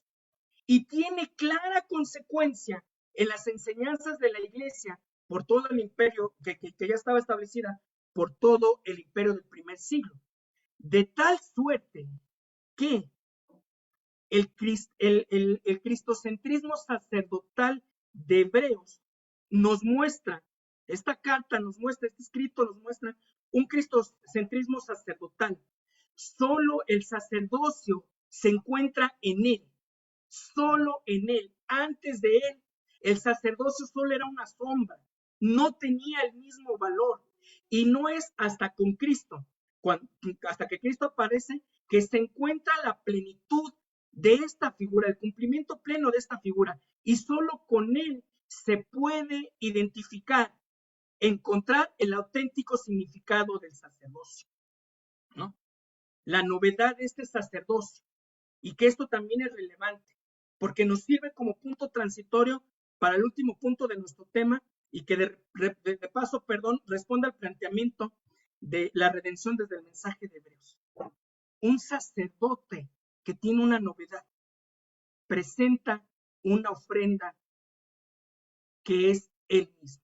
y tiene clara consecuencia en las enseñanzas de la iglesia por todo el imperio que ya estaba establecida, por todo el imperio del primer siglo. De tal suerte que el cristocentrismo sacerdotal de Hebreos nos muestra, esta carta nos muestra, este escrito nos muestra un cristocentrismo sacerdotal. Solo el sacerdocio se encuentra en él, solo en él. Antes de él, el sacerdocio solo era una sombra, no tenía el mismo valor. Y no es hasta con Cristo, hasta que Cristo aparece, que se encuentra la plenitud de esta figura, el cumplimiento pleno de esta figura. Y solo con él se puede identificar, encontrar el auténtico significado del sacerdocio, ¿no? La novedad de este sacerdocio, y que esto también es relevante, porque nos sirve como punto transitorio para el último punto de nuestro tema, y que de paso, responde al planteamiento de la redención desde el mensaje de Hebreos. Un sacerdote que tiene una novedad, presenta una ofrenda que es él mismo.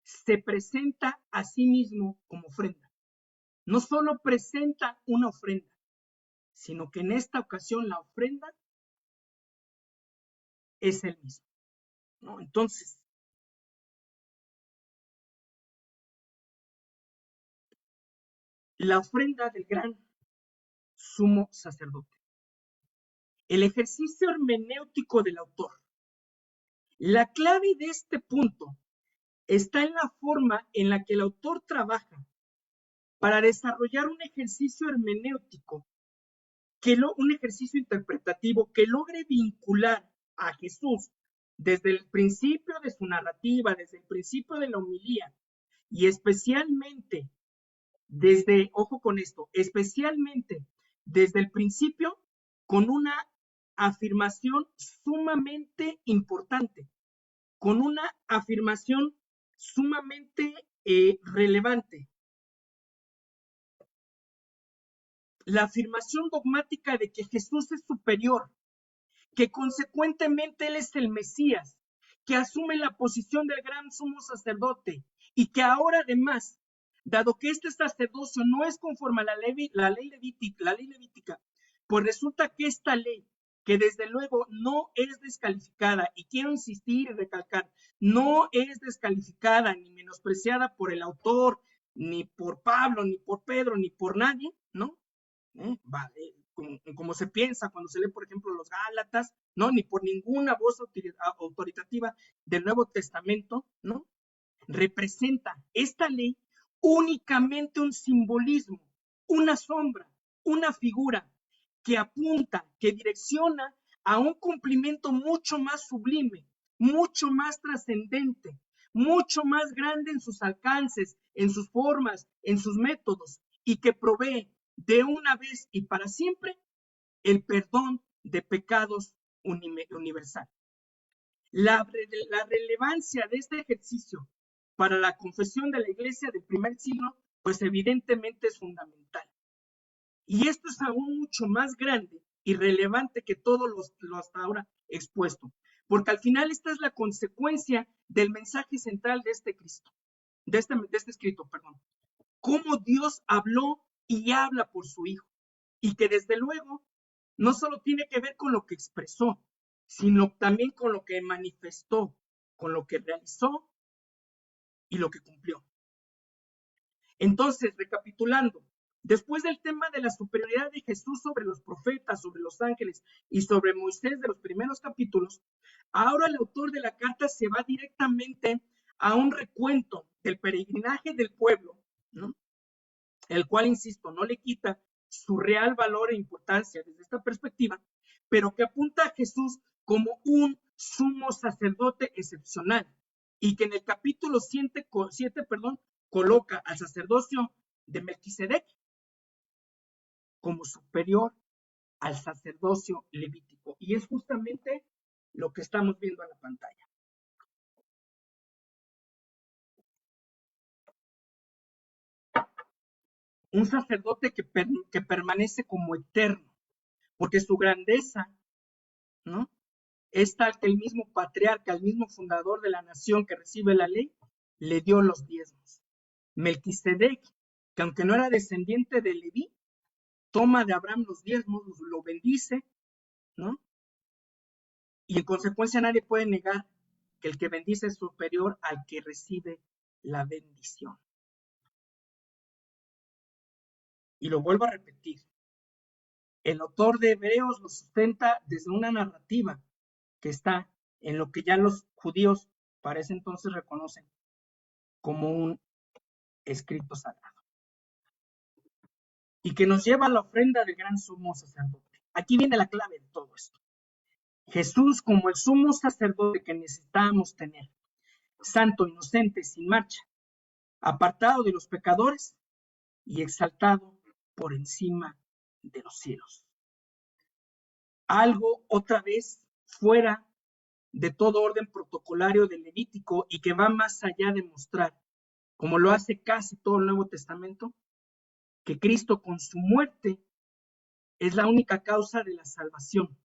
Se presenta a sí mismo como ofrenda. No solo presenta una ofrenda, sino que en esta ocasión la ofrenda es él mismo, ¿no? Entonces, la ofrenda del gran sumo sacerdote. El ejercicio hermenéutico del autor. La clave de este punto está en la forma en la que el autor trabaja para desarrollar un ejercicio hermenéutico, un ejercicio interpretativo que logre vincular a Jesús desde el principio de su narrativa, desde el principio de la homilía, y especialmente ojo con esto, especialmente desde el principio, con una afirmación sumamente importante, con una afirmación sumamente relevante. La afirmación dogmática de que Jesús es superior, que consecuentemente Él es el Mesías, que asume la posición del gran sumo sacerdote y que ahora además, dado que este sacerdocio no es conforme a la ley levítica, pues resulta que esta ley, que desde luego no es descalificada, y quiero insistir y recalcar, no es descalificada ni menospreciada por el autor, ni por Pablo, ni por Pedro, ni por nadie, ¿no? Vale, como se piensa cuando se lee, por ejemplo, los Gálatas, ¿no? Ni por ninguna voz autoritativa del Nuevo Testamento, ¿no? Representa esta ley únicamente un simbolismo, una sombra, una figura que apunta, que direcciona a un cumplimiento mucho más sublime, mucho más trascendente, mucho más grande en sus alcances, en sus formas, en sus métodos, y que provee de una vez y para siempre el perdón de pecados universal. La relevancia de este ejercicio para la confesión de la iglesia del primer siglo, pues evidentemente es fundamental. Y esto es aún mucho más grande y relevante que todo lo hasta ahora expuesto, porque al final esta es la consecuencia del mensaje central de este Cristo, de este escrito, cómo Dios habló y habla por su Hijo, y que desde luego no solo tiene que ver con lo que expresó, sino también con lo que manifestó, con lo que realizó y lo que cumplió. Entonces, recapitulando, después del tema de la superioridad de Jesús sobre los profetas, sobre los ángeles y sobre Moisés de los primeros capítulos, ahora el autor de la carta se va directamente a un recuento del peregrinaje del pueblo, ¿no? El cual, insisto, no le quita su real valor e importancia desde esta perspectiva, pero que apunta a Jesús como un sumo sacerdote excepcional y que en el capítulo 7, coloca al sacerdocio de Melquisedec como superior al sacerdocio levítico. Y es justamente lo que estamos viendo en la pantalla. Un sacerdote que permanece como eterno, porque su grandeza, ¿no?, es tal que el mismo patriarca, el mismo fundador de la nación que recibe la ley, le dio los diezmos. Melquisedec, que aunque no era descendiente de Leví, toma de Abraham los diezmos, lo bendice, ¿no? Y en consecuencia nadie puede negar que el que bendice es superior al que recibe la bendición. Y lo vuelvo a repetir, el autor de Hebreos lo sustenta desde una narrativa que está en lo que ya los judíos para ese entonces reconocen como un escrito sagrado. Y que nos lleva a la ofrenda del gran sumo sacerdote. Aquí viene la clave de todo esto. Jesús como el sumo sacerdote que necesitamos tener, santo, inocente, sin mancha, apartado de los pecadores y exaltado por encima de los cielos. Algo otra vez fuera de todo orden protocolario del Levítico y que va más allá de mostrar, como lo hace casi todo el Nuevo Testamento, que Cristo con su muerte es la única causa de la salvación,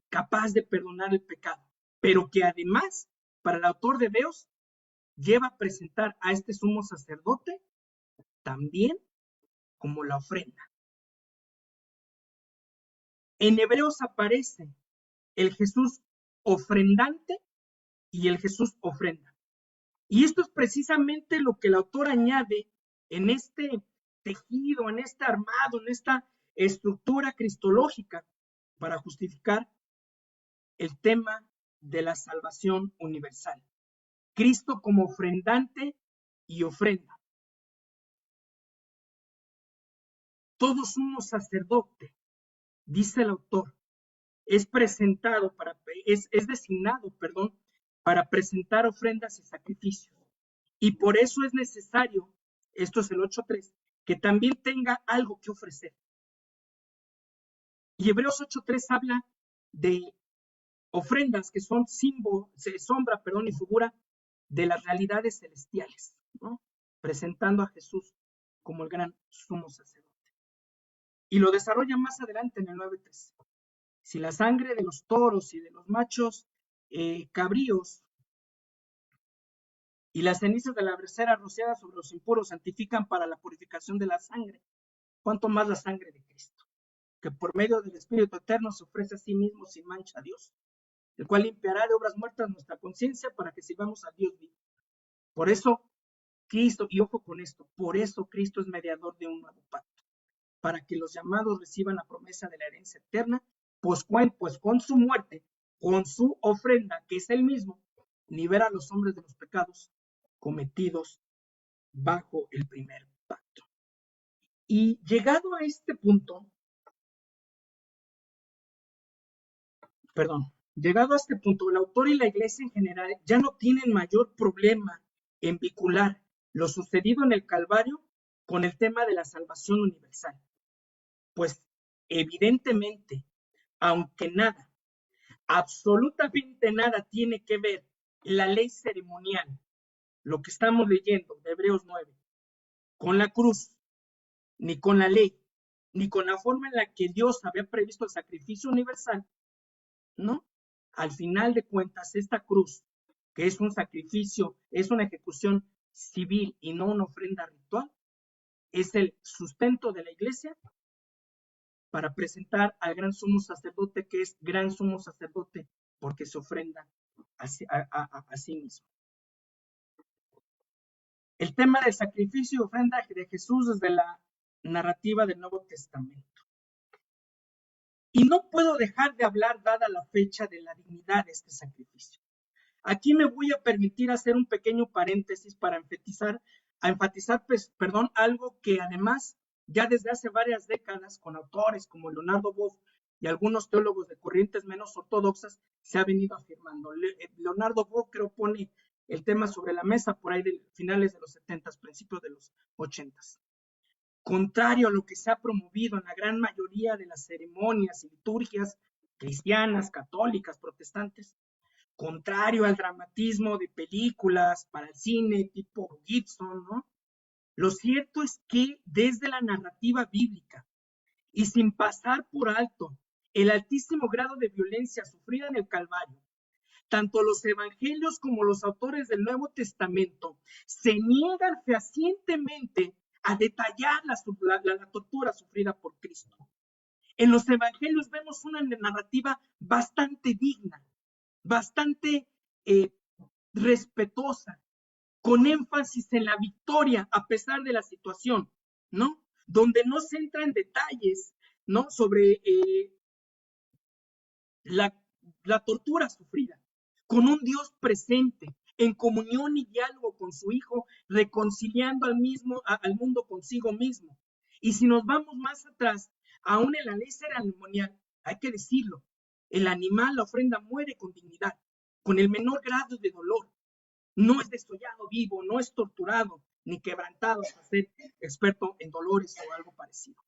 capaz de perdonar el pecado, pero que además, para el autor de Hebreos, lleva a presentar a este sumo sacerdote también como la ofrenda. En Hebreos aparece el Jesús ofrendante y el Jesús ofrenda. Y esto es precisamente lo que el autor añade en este tejido, en este armado, en esta estructura cristológica para justificar el tema de la salvación universal. Cristo como ofrendante y ofrenda. Todo sumo sacerdote, dice el autor, es designado para presentar ofrendas y sacrificios. Y por eso es necesario, esto es el 8.3, que también tenga algo que ofrecer. Y Hebreos 8.3 habla de ofrendas que son sombra y figura de las realidades celestiales, ¿no?, presentando a Jesús como el gran sumo sacerdote. Y lo desarrolla más adelante en el 9.3. Si la sangre de los toros y de los machos cabríos y las cenizas de la brasera rociadas sobre los impuros santifican para la purificación de la sangre, ¿cuánto más la sangre de Cristo, que por medio del Espíritu Eterno se ofrece a sí mismo sin mancha a Dios, el cual limpiará de obras muertas nuestra conciencia para que sirvamos a Dios vivo? Por eso Cristo, y ojo con esto, por eso Cristo es mediador de un nuevo pacto, para que los llamados reciban la promesa de la herencia eterna, pues con su muerte, con su ofrenda, que es él mismo, libera a los hombres de los pecados cometidos bajo el primer pacto. Y llegado a este punto, el autor y la iglesia en general ya no tienen mayor problema en vincular lo sucedido en el Calvario con el tema de la salvación universal. Pues evidentemente, aunque nada, absolutamente nada tiene que ver la ley ceremonial, lo que estamos leyendo de Hebreos 9, con la cruz, ni con la ley, ni con la forma en la que Dios había previsto el sacrificio universal, ¿no? Al final de cuentas, esta cruz, que es un sacrificio, es una ejecución civil y no una ofrenda ritual, es el sustento de la iglesia para presentar al gran sumo sacerdote, que es gran sumo sacerdote porque se ofrenda a sí mismo. El tema del sacrificio y ofrenda de Jesús desde la narrativa del Nuevo Testamento. Y no puedo dejar de hablar, dada la fecha, de la dignidad de este sacrificio. Aquí me voy a permitir hacer un pequeño paréntesis para enfatizar algo que además ya desde hace varias décadas, con autores como Leonardo Boff y algunos teólogos de corrientes menos ortodoxas, se ha venido afirmando. Leonardo Boff creo pone el tema sobre la mesa por ahí de finales de los 70, principios de los 80. Contrario a lo que se ha promovido en la gran mayoría de las ceremonias y liturgias cristianas, católicas, protestantes, contrario al dramatismo de películas para el cine tipo Gibson, ¿no? Lo cierto es que desde la narrativa bíblica y sin pasar por alto el altísimo grado de violencia sufrida en el Calvario, tanto los evangelios como los autores del Nuevo Testamento se niegan fehacientemente a detallar la tortura sufrida por Cristo. En los evangelios vemos una narrativa bastante digna, bastante respetuosa, con énfasis en la victoria a pesar de la situación, ¿no? Donde no se entra en detalles, ¿no? Sobre la tortura sufrida, con un Dios presente, en comunión y diálogo con su Hijo, reconciliando al mundo consigo mismo. Y si nos vamos más atrás, aún en la ley ceremonial, hay que decirlo, el animal, la ofrenda, muere con dignidad, con el menor grado de dolor. No es desollado vivo, no es torturado, ni quebrantado hasta ser experto en dolores o algo parecido.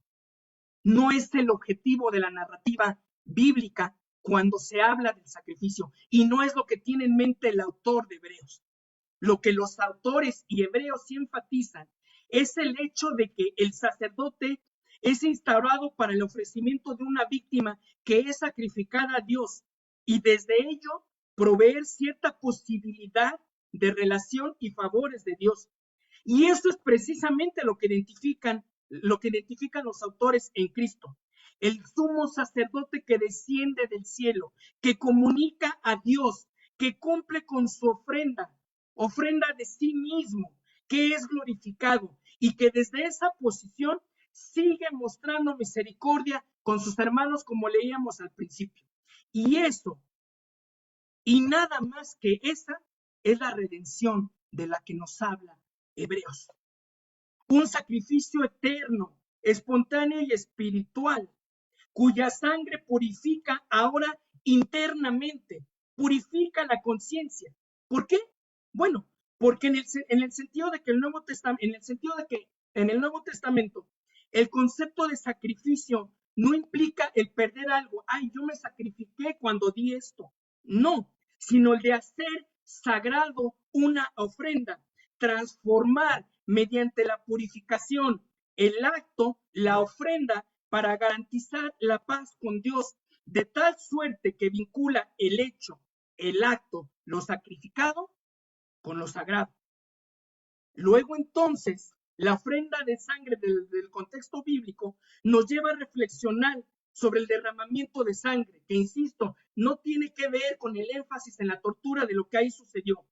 No es el objetivo de la narrativa bíblica cuando se habla del sacrificio, y no es lo que tiene en mente el autor de Hebreos. Lo que los autores y hebreos sí enfatizan es el hecho de que el sacerdote es instaurado para el ofrecimiento de una víctima que es sacrificada a Dios, y desde ello proveer cierta posibilidad de relación y favores de Dios. Y eso es precisamente lo que identifican los autores en Cristo. El sumo sacerdote que desciende del cielo, que comunica a Dios, que cumple con su ofrenda de sí mismo, que es glorificado y que desde esa posición sigue mostrando misericordia con sus hermanos, como leíamos al principio. Y eso, y nada más que esa, es la redención de la que nos habla Hebreos. Un sacrificio eterno, espontáneo y espiritual, cuya sangre purifica ahora internamente, purifica la conciencia. ¿Por qué? Bueno, porque en el sentido de que en el Nuevo Testamento el concepto de sacrificio no implica el perder algo. Ay, yo me sacrifiqué cuando di esto. No, sino el de hacer sagrado una ofrenda, transformar mediante la purificación el acto, la ofrenda, para garantizar la paz con Dios, de tal suerte que vincula el hecho, el acto, lo sacrificado con lo sagrado. Luego entonces, la ofrenda de sangre del contexto bíblico nos lleva a reflexionar sobre el derramamiento de sangre, que insisto, no tiene que ver con el énfasis en la tortura de lo que ahí sucedió,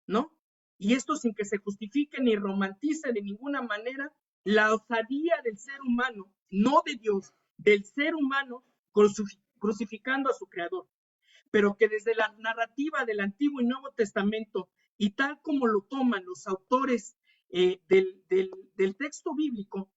¿no? Y esto sin que se justifique ni romantice de ninguna manera la osadía del ser humano, no de Dios, del ser humano crucificando a su creador, pero que desde la narrativa del Antiguo y Nuevo Testamento, y tal como lo toman los autores del texto bíblico,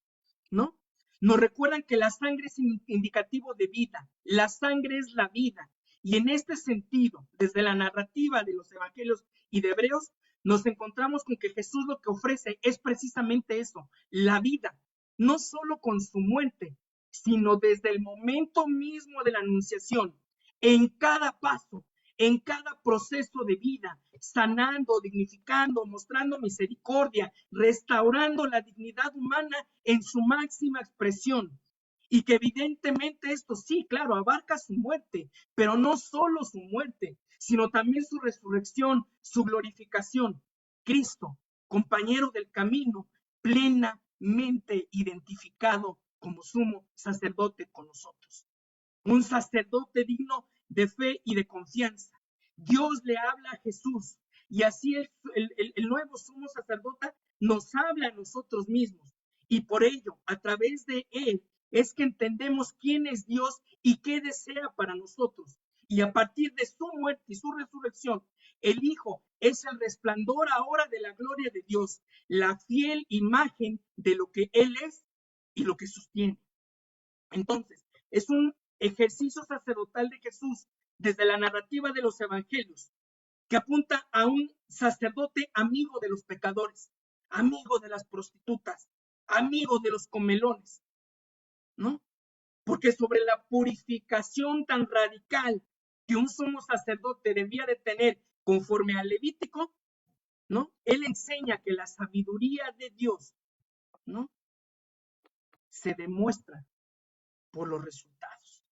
¿no? Nos recuerdan que la sangre es indicativo de vida, la sangre es la vida, y en este sentido, desde la narrativa de los evangelios y de Hebreos, nos encontramos con que Jesús lo que ofrece es precisamente eso, la vida, no solo con su muerte, sino desde el momento mismo de la anunciación, en cada paso, en cada proceso de vida, sanando, dignificando, mostrando misericordia, restaurando la dignidad humana en su máxima expresión. Y que evidentemente esto sí, claro, abarca su muerte, pero no solo su muerte, sino también su resurrección, su glorificación. Cristo, compañero del camino, plenamente identificado como sumo sacerdote con nosotros. Un sacerdote digno de fe y de confianza. Dios le habla a Jesús y así el nuevo sumo sacerdote nos habla a nosotros mismos. Y por ello, a través de él, es que entendemos quién es Dios y qué desea para nosotros. Y a partir de su muerte y su resurrección, el Hijo es el resplandor ahora de la gloria de Dios, la fiel imagen de lo que Él es y lo que sostiene. Entonces, es un ejercicio sacerdotal de Jesús desde la narrativa de los evangelios que apunta a un sacerdote amigo de los pecadores, amigo de las prostitutas, amigo de los comelones, ¿no? Porque sobre la purificación tan radical que un sumo sacerdote debía de tener conforme al Levítico, ¿no? Él enseña que la sabiduría de Dios, ¿no? Se demuestra por los resultados,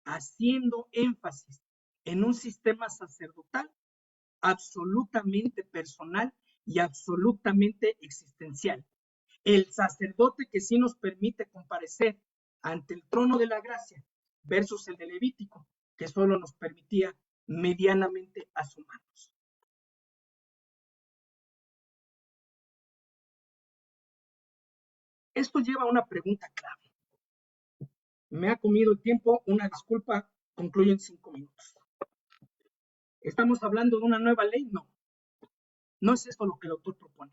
haciendo énfasis en un sistema sacerdotal absolutamente personal y absolutamente existencial. El sacerdote que sí nos permite comparecer ante el trono de la gracia versus el de Levítico, que solo nos permitía medianamente asomarnos. Esto lleva a una pregunta clave. Me ha comido el tiempo, una disculpa, concluyo en 5 minutos. ¿Estamos hablando de una nueva ley? No. No es esto lo que el autor propone.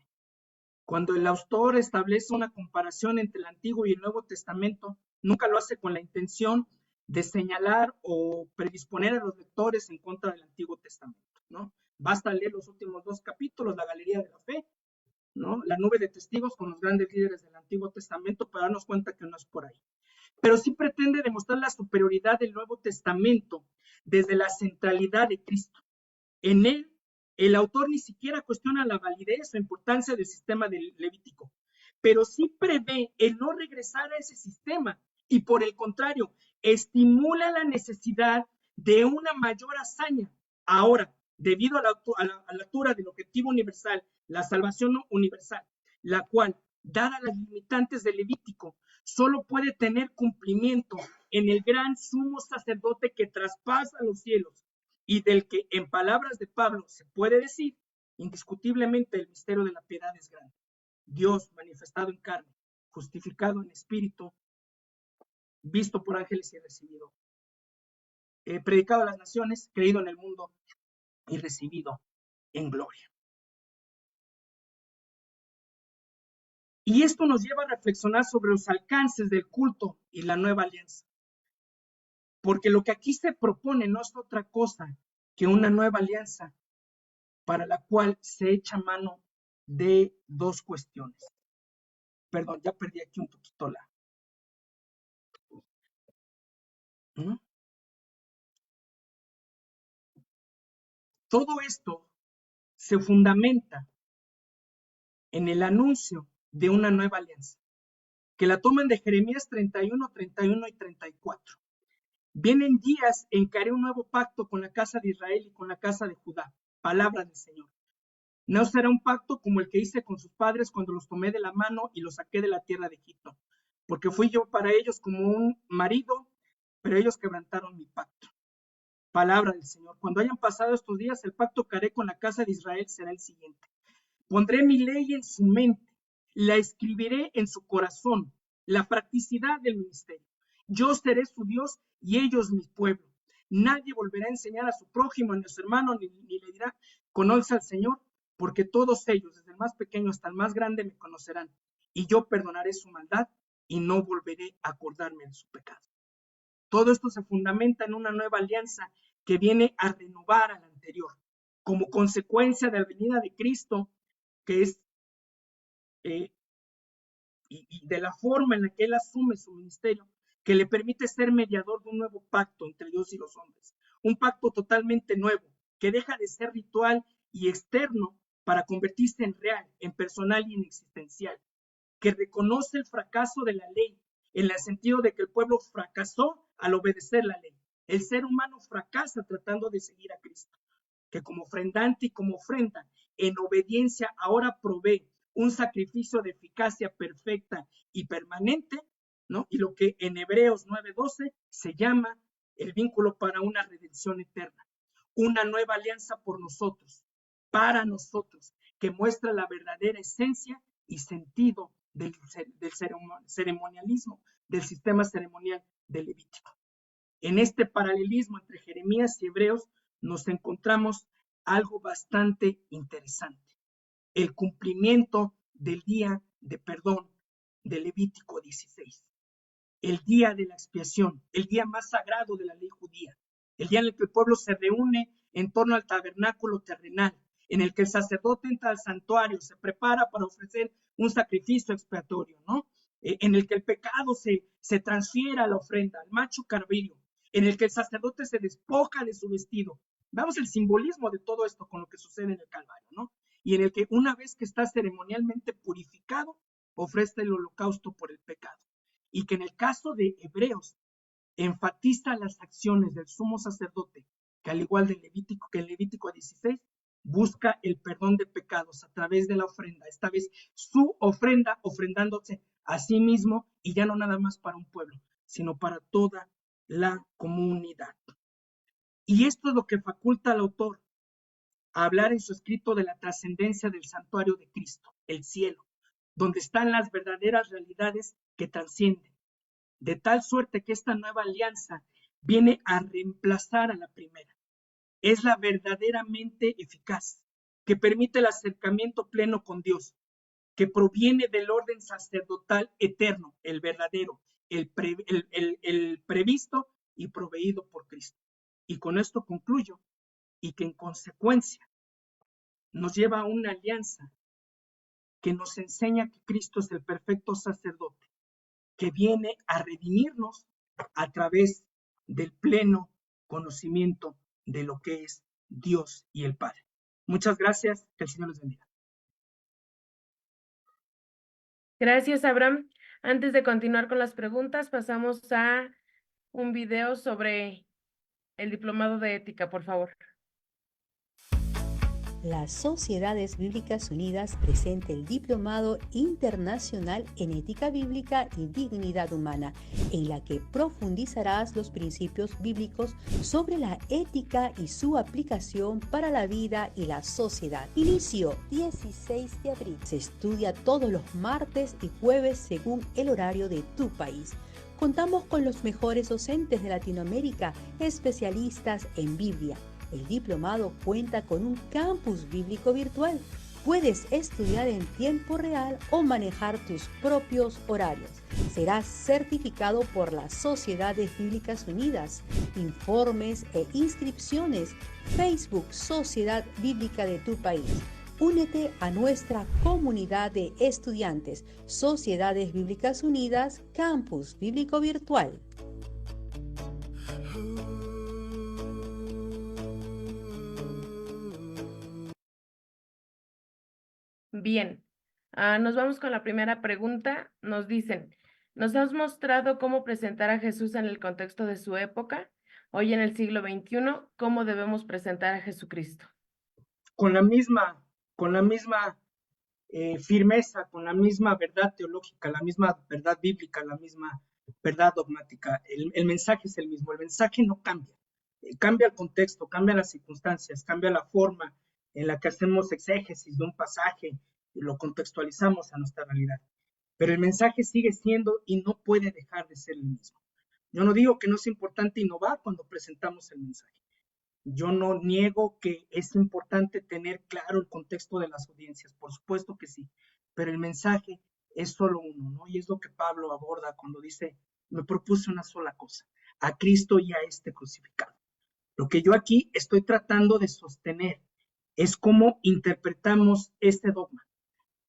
Cuando el autor establece una comparación entre el Antiguo y el Nuevo Testamento, nunca lo hace con la intención de señalar o predisponer a los lectores en contra del Antiguo Testamento, ¿no? Basta leer los últimos 2 capítulos, la Galería de la Fe, ¿no? La nube de testigos con los grandes líderes del Antiguo Testamento para darnos cuenta que no es por ahí. Pero sí pretende demostrar la superioridad del Nuevo Testamento desde la centralidad de Cristo. En él, el autor ni siquiera cuestiona la validez o importancia del sistema del Levítico, pero sí prevé el no regresar a ese sistema y por el contrario, estimula la necesidad de una mayor hazaña. Ahora, debido a la altura del objetivo universal, la salvación universal, la cual, dadas las limitantes del Levítico, solo puede tener cumplimiento en el gran sumo sacerdote que traspasa los cielos y del que, en palabras de Pablo, se puede decir, indiscutiblemente el misterio de la piedad es grande. Dios manifestado en carne, justificado en espíritu, visto por ángeles y recibido, predicado a las naciones, creído en el mundo y recibido en gloria. Y esto nos lleva a reflexionar sobre los alcances del culto y la nueva alianza. Porque lo que aquí se propone no es otra cosa que una nueva alianza para la cual se echa mano de 2 cuestiones. Perdón, ya perdí aquí un poquito la. Todo esto se fundamenta en el anuncio de una nueva alianza, que la toman de Jeremías 31, 31 y 34. Vienen días en que haré un nuevo pacto con la casa de Israel y con la casa de Judá. Palabra del Señor. No será un pacto como el que hice con sus padres cuando los tomé de la mano y los saqué de la tierra de Egipto, porque fui yo para ellos como un marido, pero ellos quebrantaron mi pacto. Palabra del Señor. Cuando hayan pasado estos días, el pacto que haré con la casa de Israel será el siguiente. Pondré mi ley en su mente, la escribiré en su corazón, la practicidad del ministerio. Yo seré su Dios y ellos mi pueblo. Nadie volverá a enseñar a su prójimo, ni a su hermano, ni le dirá, conoce al Señor, porque todos ellos, desde el más pequeño hasta el más grande, me conocerán. Y yo perdonaré su maldad y no volveré a acordarme de su pecado. Todo esto se fundamenta en una nueva alianza que viene a renovar a la anterior, como consecuencia de la venida de Cristo, que es y de la forma en la que él asume su ministerio, que le permite ser mediador de un nuevo pacto entre Dios y los hombres, un pacto totalmente nuevo, que deja de ser ritual y externo para convertirse en real, en personal y en existencial, que reconoce el fracaso de la ley, en el sentido de que el pueblo fracasó al obedecer la ley. El ser humano fracasa tratando de seguir a Cristo, que como ofrendante y como ofrenda, en obediencia, ahora provee un sacrificio de eficacia perfecta y permanente ¿no? Y lo que en Hebreos 9:12 se llama el vínculo para una redención eterna, una nueva alianza por nosotros, para nosotros, que muestra la verdadera esencia y sentido del ceremonialismo, del sistema ceremonial del Levítico. En este paralelismo entre Jeremías y Hebreos nos encontramos algo bastante interesante: el cumplimiento del día de perdón de Levítico 16, el día de la expiación, el día más sagrado de la ley judía, el día en el que el pueblo se reúne en torno al tabernáculo terrenal, en el que el sacerdote entra al santuario, se prepara para ofrecer un sacrificio expiatorio, ¿no? En el que el pecado se transfiere a la ofrenda, al macho cabrío, en el que el sacerdote se despoja de su vestido. Vamos el simbolismo de todo esto con lo que sucede en el Calvario, ¿no? Y en el que una vez que está ceremonialmente purificado, ofrece el holocausto por el pecado. Y que en el caso de Hebreos enfatiza las acciones del sumo sacerdote, que al igual del Levítico, que el Levítico 16, busca el perdón de pecados a través de la ofrenda, esta vez su ofrenda, ofrendándose a sí mismo, y ya no nada más para un pueblo, sino para toda la comunidad. Y esto es lo que faculta al autor a hablar en su escrito de la trascendencia del santuario de Cristo, el cielo, donde están las verdaderas realidades que trascienden, de tal suerte que esta nueva alianza viene a reemplazar a la primera. Es la verdaderamente eficaz, que permite el acercamiento pleno con Dios, que proviene del orden sacerdotal eterno, el verdadero, el previsto y proveído por Cristo. Y con esto concluyo, y que en consecuencia nos lleva a una alianza que nos enseña que Cristo es el perfecto sacerdote, que viene a redimirnos a través del pleno conocimiento de lo que es Dios y el Padre. Muchas gracias, que el Señor les bendiga. Gracias, Abraham. Antes de continuar con las preguntas, pasamos a un video sobre el diplomado de ética, por favor. Las Sociedades Bíblicas Unidas presenta el Diplomado Internacional en Ética Bíblica y Dignidad Humana, en la que profundizarás los principios bíblicos sobre la ética y su aplicación para la vida y la sociedad. Inicio 16 de abril. Se estudia todos los martes y jueves según el horario de tu país. Contamos con los mejores docentes de Latinoamérica, especialistas en Biblia. El diplomado cuenta con un campus bíblico virtual. Puedes estudiar en tiempo real o manejar tus propios horarios. Serás certificado por las Sociedades Bíblicas Unidas. Informes e inscripciones: Facebook Sociedad Bíblica de tu país. Únete a nuestra comunidad de estudiantes. Sociedades Bíblicas Unidas, Campus Bíblico Virtual. Bien, nos vamos con la primera pregunta. Nos dicen, nos has mostrado cómo presentar a Jesús en el contexto de su época. Hoy en el siglo XXI, ¿cómo debemos presentar a Jesucristo? Con la misma firmeza, con la misma verdad teológica, la misma verdad bíblica, la misma verdad dogmática. El mensaje es el mismo, el mensaje no cambia. Cambia el contexto, cambia las circunstancias, cambia la forma en la que hacemos exégesis de un pasaje y lo contextualizamos a nuestra realidad. Pero el mensaje sigue siendo y no puede dejar de ser el mismo. Yo no digo que no es importante innovar cuando presentamos el mensaje. Yo no niego que es importante tener claro el contexto de las audiencias, por supuesto que sí, pero el mensaje es solo uno, ¿no? Y es lo que Pablo aborda cuando dice, me propuse una sola cosa, a Cristo y a este crucificado. Lo que yo aquí estoy tratando de sostener es cómo interpretamos este dogma,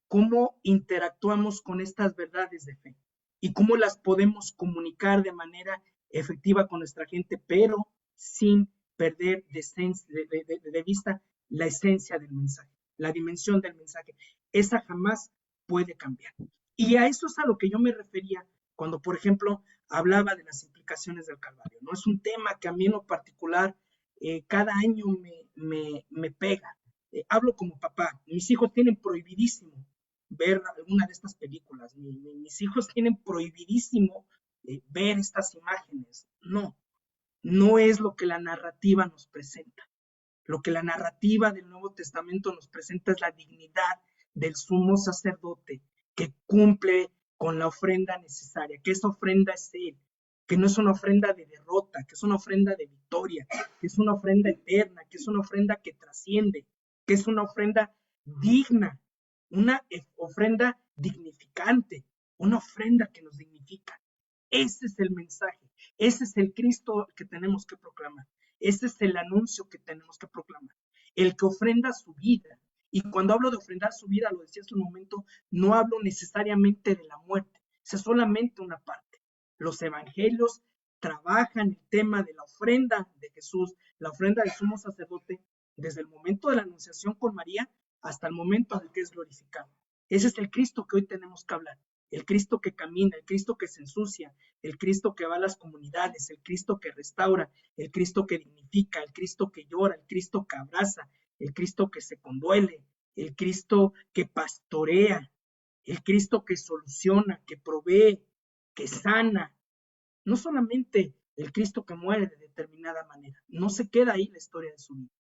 cómo interactuamos con estas verdades de fe y cómo las podemos comunicar de manera efectiva con nuestra gente, pero sin perder de vista la esencia del mensaje, la dimensión del mensaje. Esa jamás puede cambiar. Y a eso es a lo que yo me refería cuando, por ejemplo, hablaba de las implicaciones del Calvario, ¿no? Es un tema que a mí en lo particular cada año me pega. Hablo como papá. Mis hijos tienen prohibidísimo ver alguna de estas películas. Mis hijos tienen prohibidísimo ver estas imágenes. No, no es lo que la narrativa nos presenta. Lo que la narrativa del Nuevo Testamento nos presenta es la dignidad del sumo sacerdote que cumple con la ofrenda necesaria, que esa ofrenda es Él, que no es una ofrenda de derrota, que es una ofrenda de victoria, que es una ofrenda eterna, que es una ofrenda que trasciende, que es una ofrenda digna, una ofrenda dignificante, una ofrenda que nos dignifica. Ese es el mensaje, ese es el Cristo que tenemos que proclamar, ese es el anuncio que tenemos que proclamar, el que ofrenda su vida. Y cuando hablo de ofrendar su vida, lo decía hace un momento, no hablo necesariamente de la muerte, esa es solamente una parte. Los evangelios trabajan el tema de la ofrenda de Jesús, la ofrenda del sumo sacerdote, desde el momento de la anunciación con María hasta el momento en que es glorificado. Ese es el Cristo que hoy tenemos que hablar, el Cristo que camina, el Cristo que se ensucia, el Cristo que va a las comunidades, el Cristo que restaura, el Cristo que dignifica, el Cristo que llora, el Cristo que abraza, el Cristo que se conduele, el Cristo que pastorea, el Cristo que soluciona, que provee, que sana. No solamente el Cristo que muere de determinada manera, no se queda ahí la historia de su vida,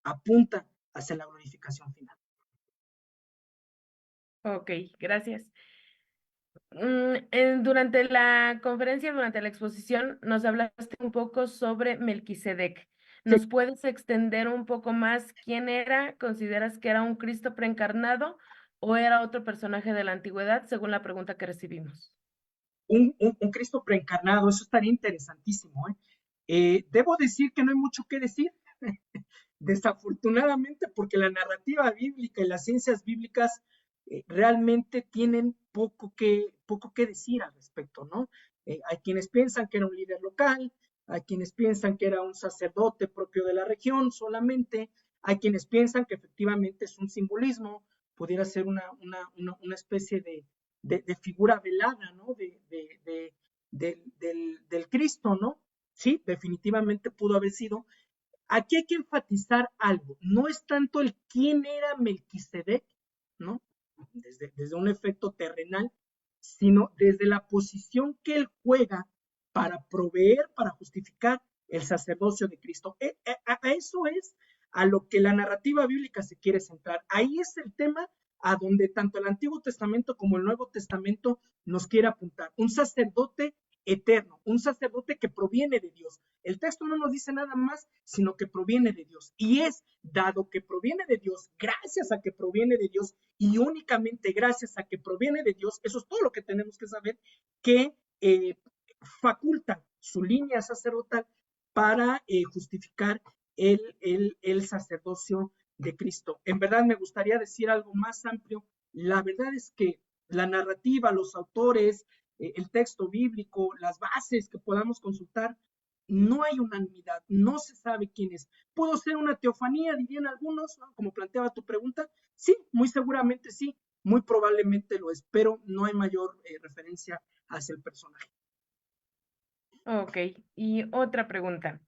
apunta hacia la glorificación final. Ok, gracias. Durante la conferencia, durante la exposición, nos hablaste un poco sobre Melquisedec. ¿Nos Sí. puedes extender un poco más quién era? ¿Consideras que era un Cristo preencarnado o era otro personaje de la antigüedad, según la pregunta que recibimos? Un Cristo preencarnado, eso estaría interesantísimo, ¿eh? Debo decir que no hay mucho que decir, desafortunadamente, porque la narrativa bíblica y las ciencias bíblicas realmente tienen poco que decir al respecto, ¿no? Hay quienes piensan que era un líder local, hay quienes piensan que era un sacerdote propio de la región solamente, hay quienes piensan que efectivamente es un simbolismo, pudiera ser una especie de figura velada, ¿no? Del Cristo, ¿no? Sí, definitivamente pudo haber sido. Aquí hay que enfatizar algo, no es tanto el quién era Melquisedec, ¿no? Desde un efecto terrenal, sino desde la posición que él juega para proveer, para justificar el sacerdocio de Cristo. A eso es a lo que la narrativa bíblica se quiere centrar. Ahí es el tema a donde tanto el Antiguo Testamento como el Nuevo Testamento nos quiere apuntar. Un sacerdote eterno, un sacerdote que proviene de Dios. El texto no nos dice nada más, sino que proviene de Dios. Y es dado que proviene de Dios, gracias a que proviene de Dios y únicamente gracias a que proviene de Dios, eso es todo lo que tenemos que saber, que faculta su línea sacerdotal para justificar el sacerdocio de Cristo. En verdad me gustaría decir algo más amplio. La verdad es que la narrativa, los autores, el texto bíblico, las bases que podamos consultar, no hay unanimidad, no se sabe quién es. ¿Pudo ser una teofanía, dirían algunos, ¿no? Como planteaba tu pregunta? Sí, muy seguramente sí, muy probablemente lo es, pero no hay mayor referencia hacia el personaje. Ok, y otra pregunta.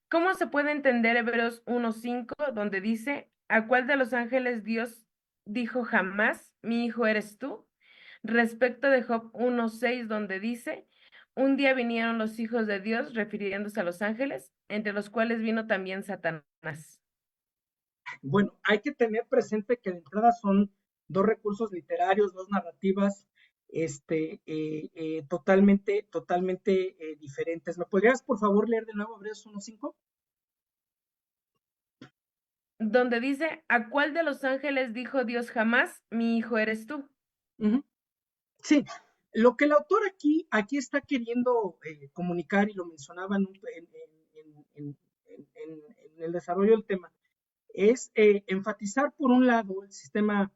¿Cómo se puede entender Hebreos 1:5, donde dice, ¿a cuál de los ángeles Dios dijo jamás, mi hijo eres tú? Respecto de Job 1:6, donde dice, un día vinieron los hijos de Dios, refiriéndose a los ángeles, entre los cuales vino también Satanás. Bueno, hay que tener presente que de entrada son dos recursos literarios, dos narrativas totalmente diferentes. ¿Me podrías, por favor, leer de nuevo Hebreos 1:5? Donde dice, ¿a cuál de los ángeles dijo Dios jamás, mi hijo eres tú? Uh-huh. Sí, lo que el autor aquí está queriendo comunicar, y lo mencionaba en el desarrollo del tema, es enfatizar por un lado el sistema,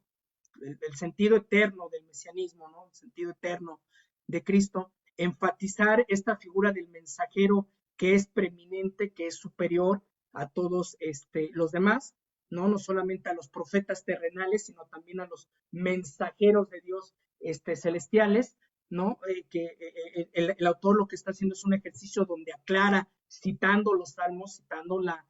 el sentido eterno del mesianismo, ¿no? El sentido eterno de Cristo, enfatizar esta figura del mensajero que es preeminente, que es superior a todos los demás, ¿no? No solamente a los profetas terrenales, sino también a los mensajeros de Dios celestiales, ¿no? El autor lo que está haciendo es un ejercicio donde aclara, citando los salmos, citando la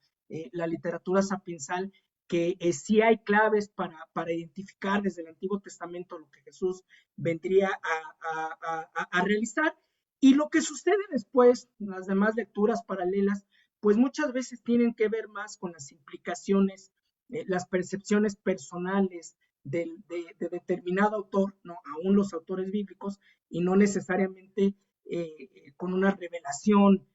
literatura sapiensal, que sí hay claves para identificar desde el Antiguo Testamento lo que Jesús vendría a realizar, Y lo que sucede después, en las demás lecturas paralelas, pues muchas veces tienen que ver más con las implicaciones, las percepciones personales de determinado autor, ¿no? Aún los autores bíblicos, y no necesariamente con una revelación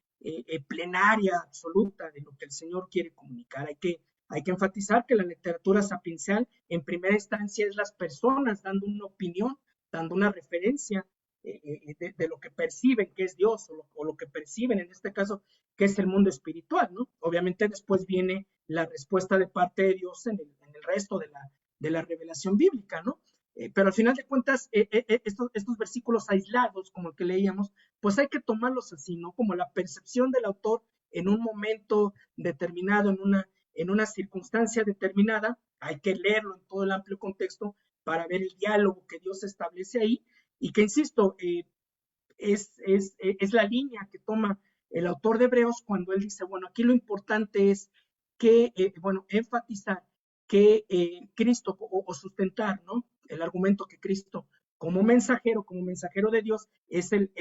plenaria, absoluta de lo que el Señor quiere comunicar. Hay que enfatizar que la literatura sapiencial, en primera instancia, es las personas dando una opinión, dando una referencia de lo que perciben que es Dios, o lo que perciben en este caso que es el mundo espiritual, ¿no? Obviamente después viene la respuesta de parte de Dios en el resto de la revelación bíblica, ¿no? Pero al final de cuentas, estos versículos aislados, como el que leíamos, pues hay que tomarlos así, ¿no? Como la percepción del autor en un momento determinado, en una circunstancia determinada, hay que leerlo en todo el amplio contexto para ver el diálogo que Dios establece ahí, y que, insisto, es la línea que toma el autor de Hebreos cuando él dice, bueno, aquí lo importante es que, bueno, enfatizar que Cristo, o sustentar, ¿no? El argumento que Cristo, como mensajero de Dios, es el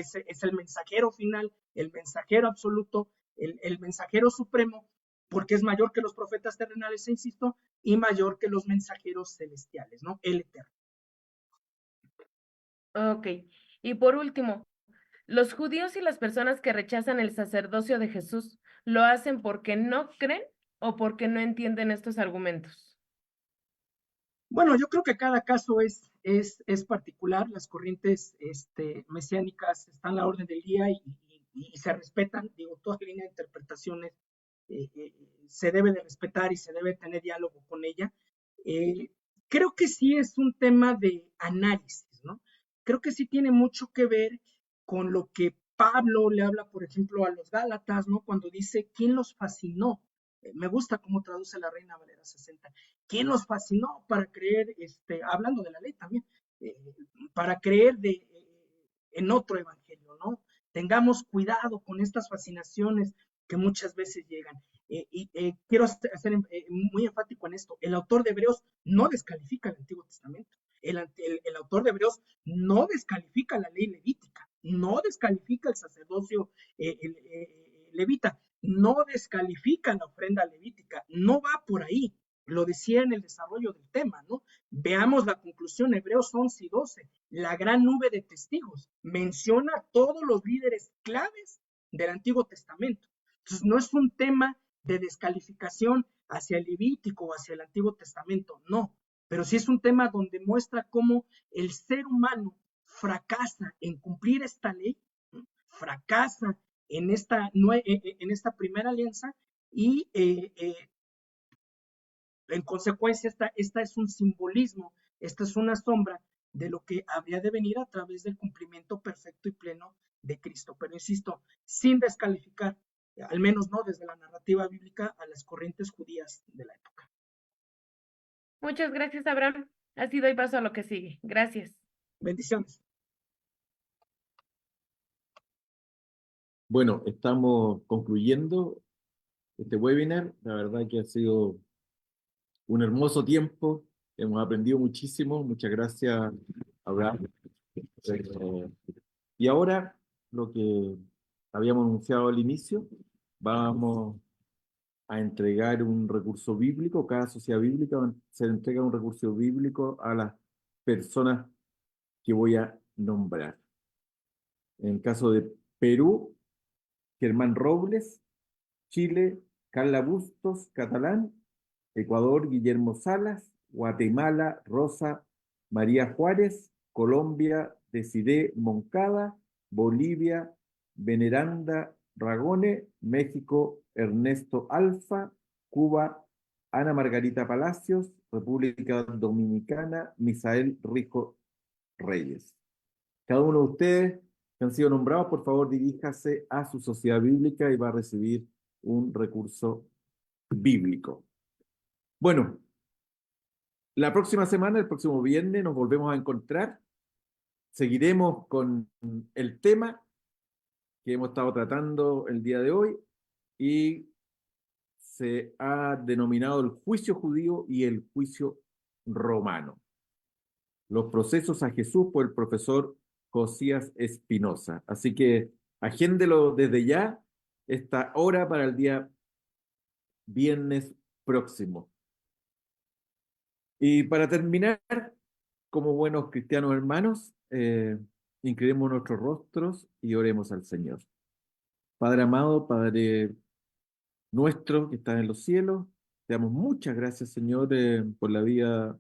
mensajero final, el mensajero absoluto, el mensajero supremo, porque es mayor que los profetas terrenales, insisto, y mayor que los mensajeros celestiales, ¿no? El eterno. Ok. Y por último, los judíos y las personas que rechazan el sacerdocio de Jesús, ¿lo hacen porque no creen o porque no entienden estos argumentos? Bueno, yo creo que cada caso es particular. Las corrientes mesiánicas están a la orden del día y se respetan. Digo, toda línea de interpretaciones se debe de respetar y se debe tener diálogo con ella. Creo que sí es un tema de análisis, ¿no? Creo que sí tiene mucho que ver con lo que Pablo le habla, por ejemplo, a los Gálatas, ¿no? Cuando dice, ¿quién los fascinó? Me gusta cómo traduce la Reina Valera 60. ¿Quién los fascinó para creer, hablando de la ley también, para creer en otro evangelio, ¿no? Tengamos cuidado con estas fascinaciones que muchas veces llegan. Quiero ser muy enfático en esto. El autor de Hebreos no descalifica el Antiguo Testamento. El autor de Hebreos no descalifica la ley levítica, no descalifica el sacerdocio levita, no descalifica la ofrenda levítica, no va por ahí. Lo decía en el desarrollo del tema, ¿no? Veamos la conclusión, Hebreos 11 y 12, la gran nube de testigos, menciona a todos los líderes claves del Antiguo Testamento. Entonces, no es un tema de descalificación hacia el Levítico o hacia el Antiguo Testamento, no, pero sí es un tema donde muestra cómo el ser humano fracasa en cumplir esta ley, fracasa en esta primera alianza, y en consecuencia esta es un simbolismo, esta es una sombra de lo que habría de venir a través del cumplimiento perfecto y pleno de Cristo. Pero insisto, sin descalificar, al menos no desde la narrativa bíblica, a las corrientes judías de la época. Muchas gracias, Abraham. Así doy paso a lo que sigue. Gracias. Bendiciones. Bueno, estamos concluyendo este webinar. La verdad que ha sido un hermoso tiempo. Hemos aprendido muchísimo. Muchas gracias, Abraham. Y ahora, lo que habíamos anunciado al inicio, vamos a entregar un recurso bíblico. Cada sociedad bíblica se entrega un recurso bíblico a las personas que voy a nombrar. En el caso de Perú, Germán Robles; Chile, Carla Bustos Catalán; Ecuador, Guillermo Salas; Guatemala, Rosa María Juárez; Colombia, Desiré Moncada; Bolivia, Veneranda Ragone; México, Ernesto Alfa; Cuba, Ana Margarita Palacios; República Dominicana, Misael Rijo Reyes. Cada uno de ustedes que han sido nombrados, por favor, diríjase a su sociedad bíblica y va a recibir un recurso bíblico. Bueno, la próxima semana, el próximo viernes, nos volvemos a encontrar. Seguiremos con el tema que hemos estado tratando el día de hoy y se ha denominado el juicio judío y el juicio romano. Los procesos a Jesús por el profesor Josías Espinosa. Así que agéndelo desde ya esta hora para el día viernes próximo. Y para terminar, como buenos cristianos hermanos, inclinemos nuestros rostros y oremos al Señor. Padre amado, Padre nuestro que estás en los cielos, te damos muchas gracias, Señor, por la vida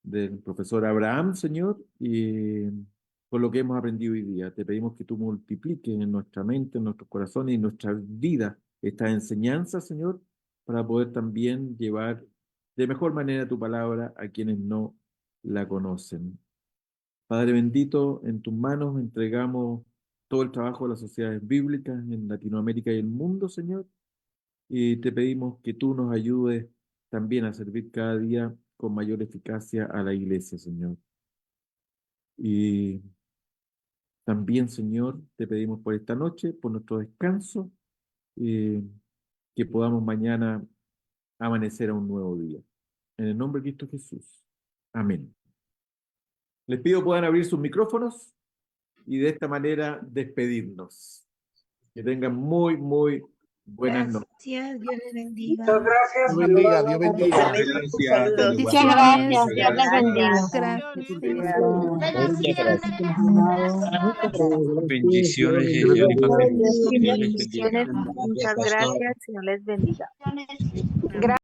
del profesor Abraham, Señor, y por lo que hemos aprendido hoy día. Te pedimos que tú multipliques en nuestra mente, en nuestros corazones y en nuestra vida esta enseñanza, Señor, para poder también llevar de mejor manera tu palabra a quienes no la conocen. Padre bendito, en tus manos entregamos todo el trabajo de las sociedades bíblicas en Latinoamérica y el mundo, Señor, y te pedimos que tú nos ayudes también a servir cada día con mayor eficacia a la iglesia, Señor. Y también, Señor, te pedimos por esta noche, por nuestro descanso, que podamos mañana amanecer a un nuevo día. En el nombre de Cristo Jesús. Amén. Les pido puedan abrir sus micrófonos y de esta manera despedirnos. Que tengan muy, muy buenas noches. Gracias, Dios les bendiga. Muchas gracias. Dios bendiga, Dios bendiga. Saludos. Muchas gracias, Dios les bendiga. Bendiciones, Señor, y Bendiciones, muchas gracias, Dios les bendiga.